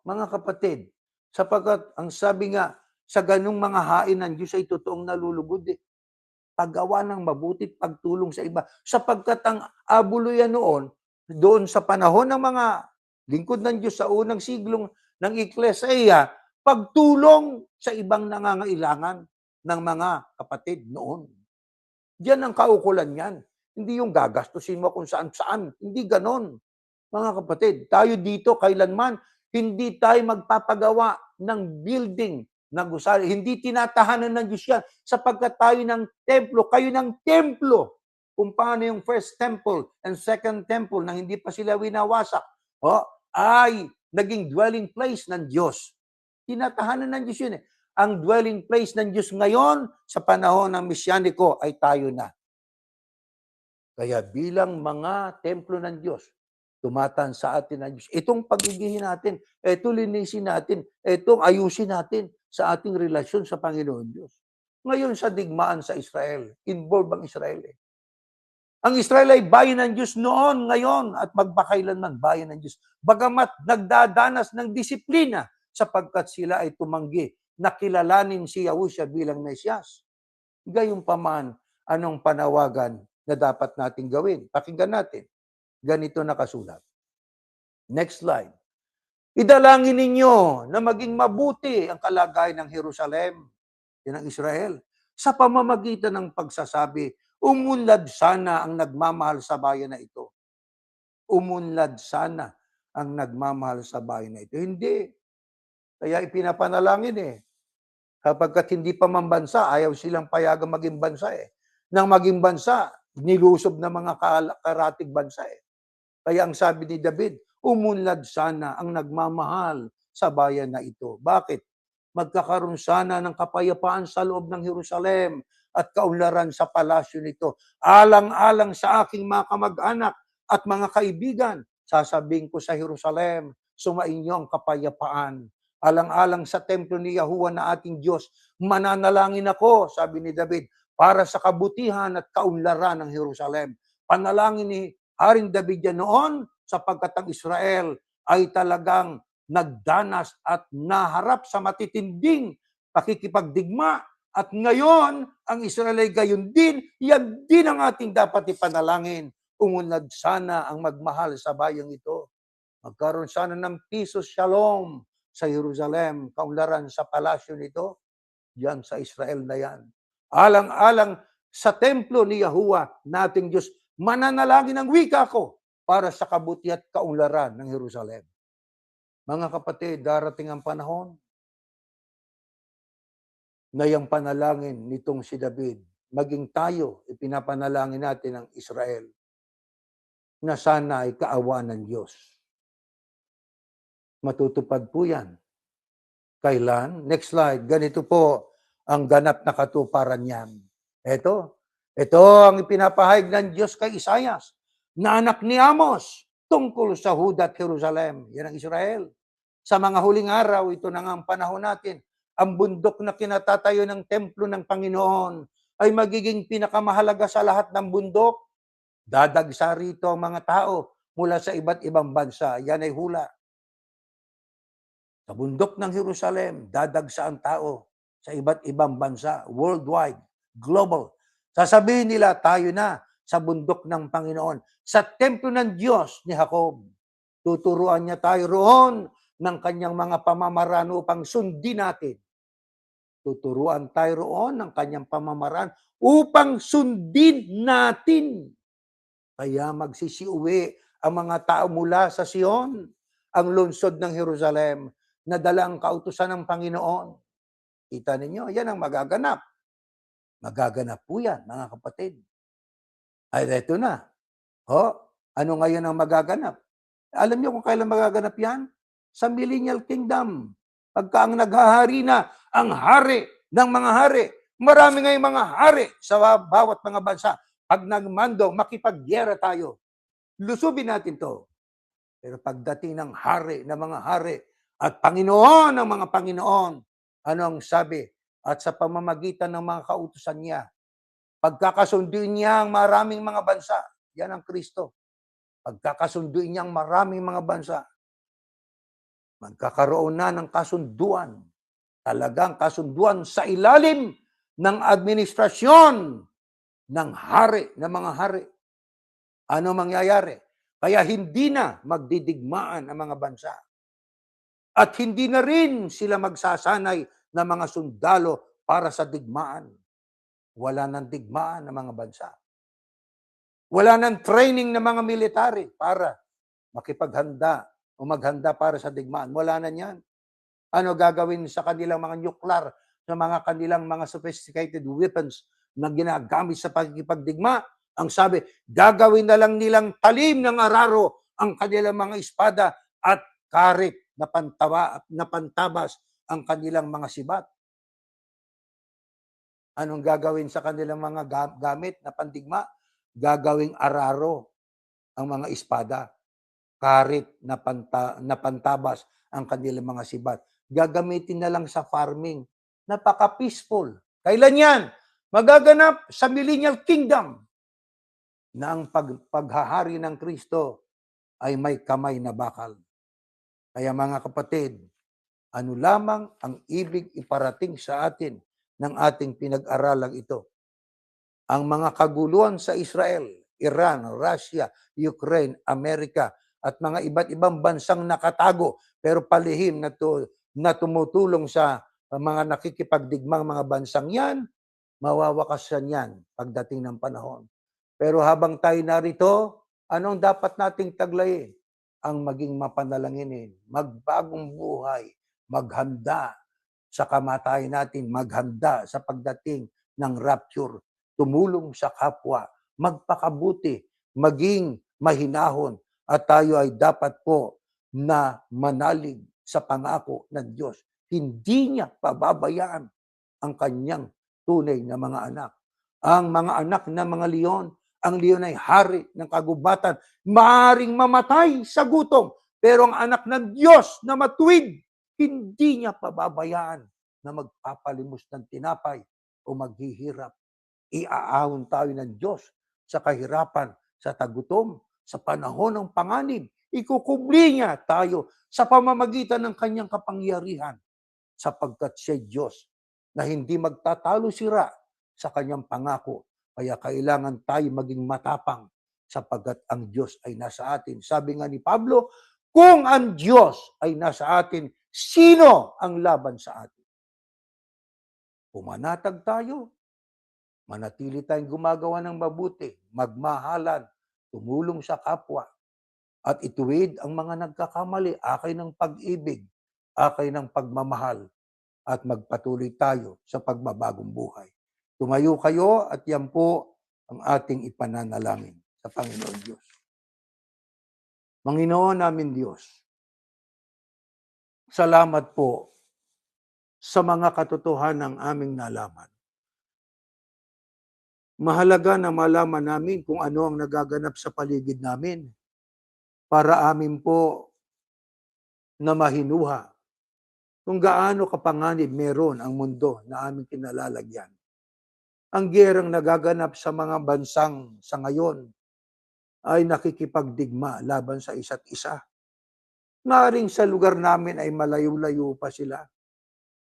Mga kapatid, sapagkat ang sabi nga, sa ganung mga hain ng Diyos ay totoong nalulugod eh. Paggawa ng mabuti, pagtulong sa iba. Sapagkat ang abuluyan noon, doon sa panahon ng mga lingkod ng Diyos sa unang siglong ng Eklesiya, pagtulong sa ibang nangangailangan ng mga kapatid noon. Diyan ang kaukulan niyan. Hindi yung gagastusin mo kung saan-saan. Hindi ganon. Mga kapatid, tayo dito kailanman, hindi tayo magpapagawa ng building na gusali. Hindi tinatahanan ng Diyos yan sapagkat tayo ng templo, kayo ng templo. Kung paano yung first temple and second temple na hindi pa sila winawasak, ay naging dwelling place ng Diyos. Tinatahanan ng Diyos yun eh. Ang dwelling place ng Diyos ngayon sa panahon ng Mesyaniko ay tayo na. Kaya bilang mga templo ng Diyos, tumatan sa atin ng Diyos. Itong pagigihin natin, ito linisin natin, itong ayusin natin sa ating relasyon sa Panginoon Diyos. Ngayon sa digmaan sa Israel, involved ang Israel eh. Ang Israel ay bayan ng Diyos noon, ngayon, at magpakailanman bayan ng Diyos. Bagamat nagdadanas ng disiplina sapagkat sila ay tumanggi na kilalanin si Yahushua bilang Mesyas. Gayunpaman, anong panawagan na dapat nating gawin? Pakinggan natin. Ganito nakasulat. Next slide. Idalangin ninyo na maging mabuti ang kalagayan ng Jerusalem, yan ang Israel, sa pamamagitan ng pagsasabi, umunlad sana ang nagmamahal sa bayan na ito. Umunlad sana ang nagmamahal sa bayan na ito. Hindi. Kaya ipinapanalangin eh. Kapagkat hindi pa man bansa, ayaw silang payagang maging bansa eh. Nang maging bansa, nilusob na mga karatig bansa eh. Kaya ang sabi ni David, umunlad sana ang nagmamahal sa bayan na ito. Bakit? Magkakaroon sana ng kapayapaan sa loob ng Jerusalem at kaunlaran sa palasyo nito. Alang-alang sa aking mga kamag-anak at mga kaibigan, sasabihin ko sa Jerusalem, sumainyo ang kapayapaan. Alang-alang sa templo ni Yahuwah na ating Diyos, mananalangin ako, sabi ni David, para sa kabutihan at kaunlaran ng Jerusalem. Panalangin ni Haring David yan noon sapagkat ang Israel ay talagang nagdanas at naharap sa matitinding pakikipagdigma. At ngayon, ang Israel ay gayon din, yan din ang ating dapat ipanalangin. Umunlad sana ang magmahal sa bayang ito. Magkaroon sana ng peace, shalom sa Jerusalem, kaunlaran sa palasyo nito, yan sa Israel na yan. Alang-alang sa templo ni Yahuwah nating Diyos, mananalangin ang wika ko para sa kabuti at kaunlaran ng Jerusalem. Mga kapatid, darating ang panahon na yung panalangin nitong si David, maging tayo, ipinapanalangin natin ang Israel na sana ay kaawaan ng Diyos. Matutupad po yan. Kailan? Next slide. Ganito po ang ganap na katuparan niyan. Ito ang ipinapahayag ng Diyos kay Isaias, na anak ni Amos, tungkol sa Huda at Jerusalem. Yan ang Israel. Sa mga huling araw, ito na nga ang panahon natin. Ang bundok na kinatatayo ng templo ng Panginoon ay magiging pinakamahalaga sa lahat ng bundok. Dadagsa rito ang mga tao mula sa iba't ibang bansa. Yan ay hula. Sa bundok ng Jerusalem, dadagsa ang tao sa iba't ibang bansa, worldwide, global. Sasabihin nila, tayo na sa bundok ng Panginoon, sa templo ng Diyos ni Jacob. Tuturuan niya tayo roon ng kanyang mga pamamaraan upang sundin natin. Tuturuan tayo roon ng kanyang pamamaraan upang sundin natin. Kaya magsisiuwi ang mga tao mula sa Sion, ang lungsod ng Jerusalem, na dala ang kautusan ng Panginoon. Kita ninyo, yan ang magaganap. Magaganap po yan, mga kapatid. Ay, eto na. Ano ngayon ang magaganap? Alam niyo kung kailan magaganap yan? Sa Millennial Kingdom. Pagka ang naghahari na, ang hari ng mga hari. Marami ngayong mga hari sa bawat mga bansa. Pag nagmando, makipagyera tayo. Lusubin natin to. Pero pagdating ng hari ng mga hari at Panginoon ng mga Panginoon, ano ang sabi? At sa pamamagitan ng mga kautusan niya, pagkakasunduin niya ang maraming mga bansa. Yan ang Kristo. Pagkakasunduin niya ang maraming mga bansa. Magkakaroon na ng kasunduan. Talagang kasunduan sa ilalim ng administrasyon ng hari, ng mga hari. Ano mangyayari? Kaya hindi na magdidigmaan ang mga bansa. At hindi na rin sila magsasanay ng mga sundalo para sa digmaan. Wala nang digmaan ng mga bansa. Wala nang training ng mga military para makipaghanda o maghanda para sa digmaan. Wala na yan. Ano gagawin sa kanilang mga nuclear, sa mga kanilang mga sophisticated weapons na ginagamit sa pagkikipagdigma? Ang sabi, gagawin na lang nilang talim ng araro ang kanilang mga espada at karit na pantabas ang kanilang mga sibat. Anong gagawin sa kanilang mga gamit na pandigma? Gagawing araro ang mga espada, karit na pantabas ang kanilang mga sibat. Gagamitin na lang sa farming. Napaka-peaceful. Kailan yan? Magaganap sa Millennial Kingdom na ang paghahari ng Kristo ay may kamay na bakal. Kaya mga kapatid, ano lamang ang ibig iparating sa atin ng ating pinag-aralang ito? Ang mga kaguluhan sa Israel, Iran, Russia, Ukraine, Amerika, at mga iba't ibang bansang nakatago pero palihim na tumutulong sa mga nakikipagdigmang mga bansang yan, mawawakasan yan pagdating ng panahon. Pero habang tayo narito, anong dapat nating taglayin? Ang maging mapanalanginin, magbagong buhay, maghanda sa kamatayan natin, maghanda sa pagdating ng rapture, tumulong sa kapwa, magpakabuti, maging mahinahon, at tayo ay dapat po na manalig sa pangako ng Diyos. Hindi niya pababayaan ang kanyang tunay na mga anak. Ang mga anak ng mga leon, ang leon ay hari ng kagubatan, maaaring mamatay sa gutom, pero ang anak ng Diyos na matuwid, hindi niya pababayaan na magpapalimos ng tinapay o maghihirap. Iaahon tayo ng Diyos sa kahirapan, sa tagutom, sa panahon ng panganib. Ikukubli niya tayo sa pamamagitan ng kanyang kapangyarihan sapagkat siya Diyos na hindi magtatalo sira sa kanyang pangako. Kaya kailangan tayo maging matapang sapagkat ang Diyos ay nasa atin. Sabi nga ni Pablo, kung ang Diyos ay nasa atin, sino ang laban sa atin? Pumanatag tayo. Manatili tayong gumagawa ng mabuti, magmahalan, tumulong sa kapwa, at ituwid ang mga nagkakamali, akay ng pag-ibig, akay ng pagmamahal, at magpatuloy tayo sa pagbabagong buhay. Tumayo kayo at yan po ang ating ipananalangin sa Panginoon Diyos. Panginoon namin Diyos, salamat po sa mga katotohanan ng aming nalaman. Mahalaga na malaman namin kung ano ang nagaganap sa paligid namin para amin po na mahinuha kung gaano kapanganib meron ang mundo na aming kinalalagyan. Ang gerang nagaganap sa mga bansang sa ngayon ay nakikipagdigma laban sa isa't isa. Maaring sa lugar namin ay malayo-layo pa sila.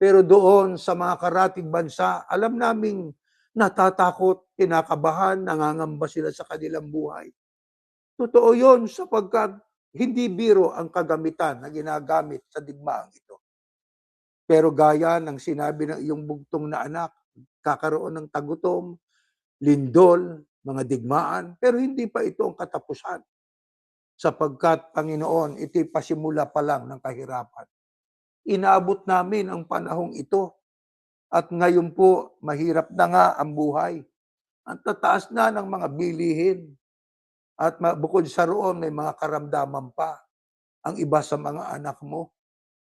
Pero doon sa mga karatig bansa, alam naming natatakot, kinakabahan, nangangamba sila sa kanilang buhay. Totoo yun sapagkat hindi biro ang kagamitan na ginagamit sa digmaang ito. Pero gaya ng sinabi ng iyong bugtong na anak, kakaroon ng tagutom, lindol, mga digmaan, pero hindi pa ito ang katapusan. Sapagkat, Panginoon, ito'y pasimula pa lang ng kahirapan. Inaabot namin ang panahong ito At ngayon po, mahirap na nga ang buhay. Ang tataas na ng mga bilihin. At bukod sa roon, may mga karamdaman pa ang iba sa mga anak mo.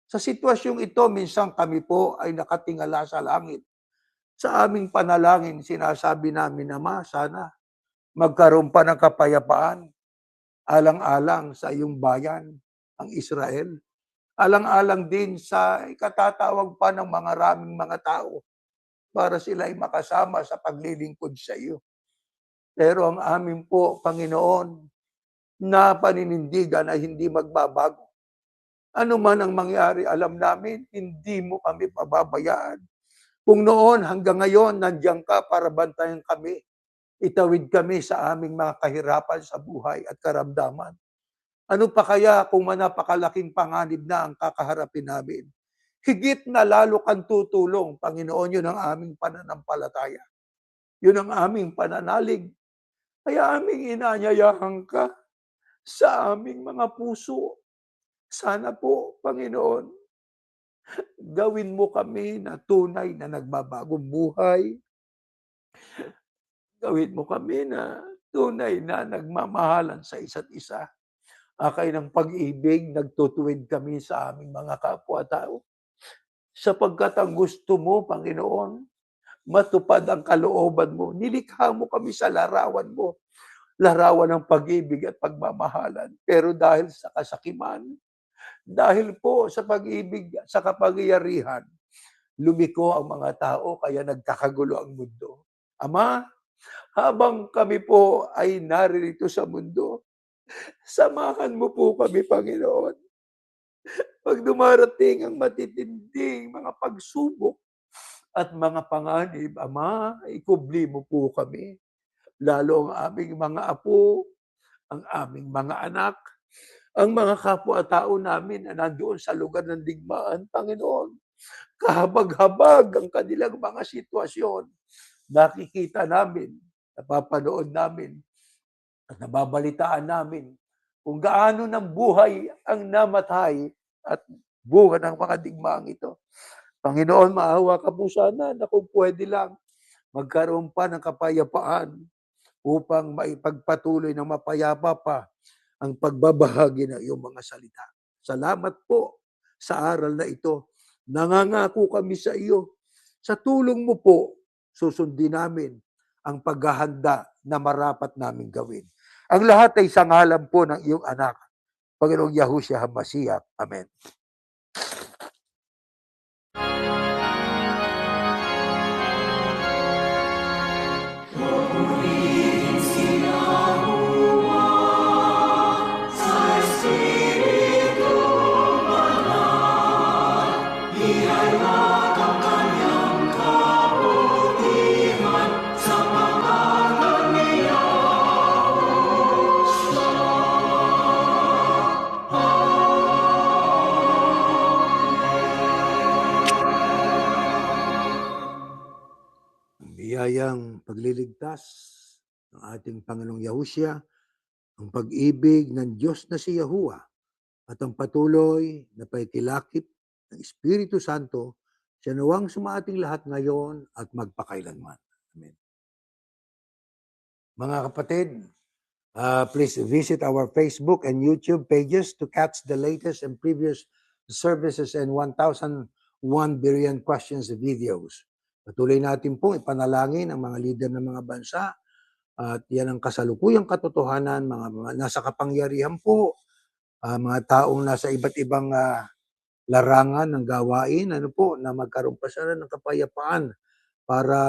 Sa sitwasyong ito, minsan kami po ay nakatingala sa langit. Sa aming panalangin, sinasabi namin, Ama, sana magkaroon pa ng kapayapaan, alang-alang sa iyong bayan, ang Israel. Alang-alang din sa ikatatawag pa ng mga raming mga tao para sila ay makasama sa paglilingkod sa iyo. Pero ang amin po, Panginoon, na paninindigan ay hindi magbabago. Ano man ang mangyari, alam namin, hindi mo kami pababayaan. Kung noon hanggang ngayon, nandiyan ka para bantayan kami. Itawid kami sa aming mga kahirapan sa buhay at karamdaman. Ano pa kaya kung napakalaking panganib na ang kakaharapin namin? Higit na lalo kang tutulong, Panginoon, yun ang aming pananampalataya. Yun ang aming pananalig. Kaya aming inanyayahan ka sa aming mga puso. Sana po, Panginoon, gawin mo kami na tunay na nagbabagong buhay. Gawin mo kami na tunay na nagmamahalan sa isa't isa. Akay ng pag-ibig, nagtutuwid kami sa aming mga kapwa-tao. Sapagkat ang gusto mo, Panginoon, matupad ang kalooban mo. Nilikha mo kami sa larawan mo. Larawan ng pag-ibig at pagmamahalan. Pero dahil sa kasakiman, dahil po sa pag-ibig, sa kapangyarihan, lumiko ang mga tao, kaya nagkakagulo ang mundo. Ama, habang kami po ay naririto sa mundo, samahan mo po kami, Panginoon. Pag dumarating ang matitinding mga pagsubok at mga panganib, Ama, ikubli mo po kami. Lalo ang aming mga apo, ang aming mga anak, ang mga kapwa-tao namin na nandoon sa lugar ng digmaan, Panginoon. Kahabag-habag ang kanilang mga sitwasyon. Nakikita namin, napapanood namin, at nababalitaan namin kung gaano ng buhay ang namatay at bunga ng mga digmaang ito. Panginoon, maawa ka po sana na kung pwede lang magkaroon pa ng kapayapaan upang maipagpatuloy ng mapayapa pa ang pagbabahagi ng iyong mga salita. Salamat po sa aral na ito. Nangangako kami sa iyo. Sa tulong mo po, susundin namin ang paghahanda na marapat naming gawin. Ang lahat ay sa ngalan po ng iyong anak, Panginoong Yahushua HaMashiach. Amen. Biyayang pagliligtas ng ating Panginoong Yahushua, ang pag-ibig ng Diyos na si Yahuwah, at ang patuloy na paikilakip ng Espiritu Santo, siya nawang sumating lahat ngayon at magpakailanman. Amen. Mga kapatid, please visit our Facebook and YouTube pages to catch the latest and previous services and 1,001 billion questions videos. Patuloy natin pong ipanalangin ang mga leader ng mga bansa at yan ang kasalukuyang katotohanan, mga nasa kapangyarihan po, mga taong nasa iba't ibang larangan ng gawain, na magkaroon pa sila ng kapayapaan para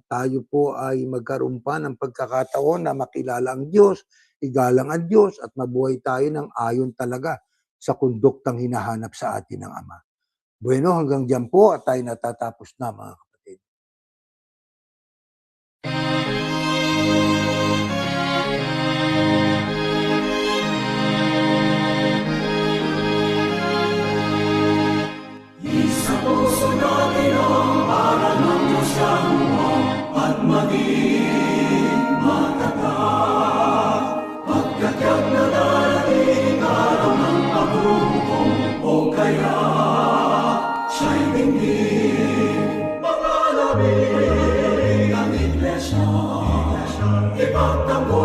tayo po ay magkaroon pa ng pagkakataon na makilala ang Diyos, igalang ang Diyos at mabuhay tayo ng ayon talaga sa konduktang hinahanap sa atin ng Ama. Bueno, hanggang dyan po at tayo natatapos na, mga kapatid.
Sa puso natin ang aral ng Diyos Yahuwa at maging matatag. Pagkatyak na darating araw ng paghuhukom o kaya siya'y tingin. ipagtanggol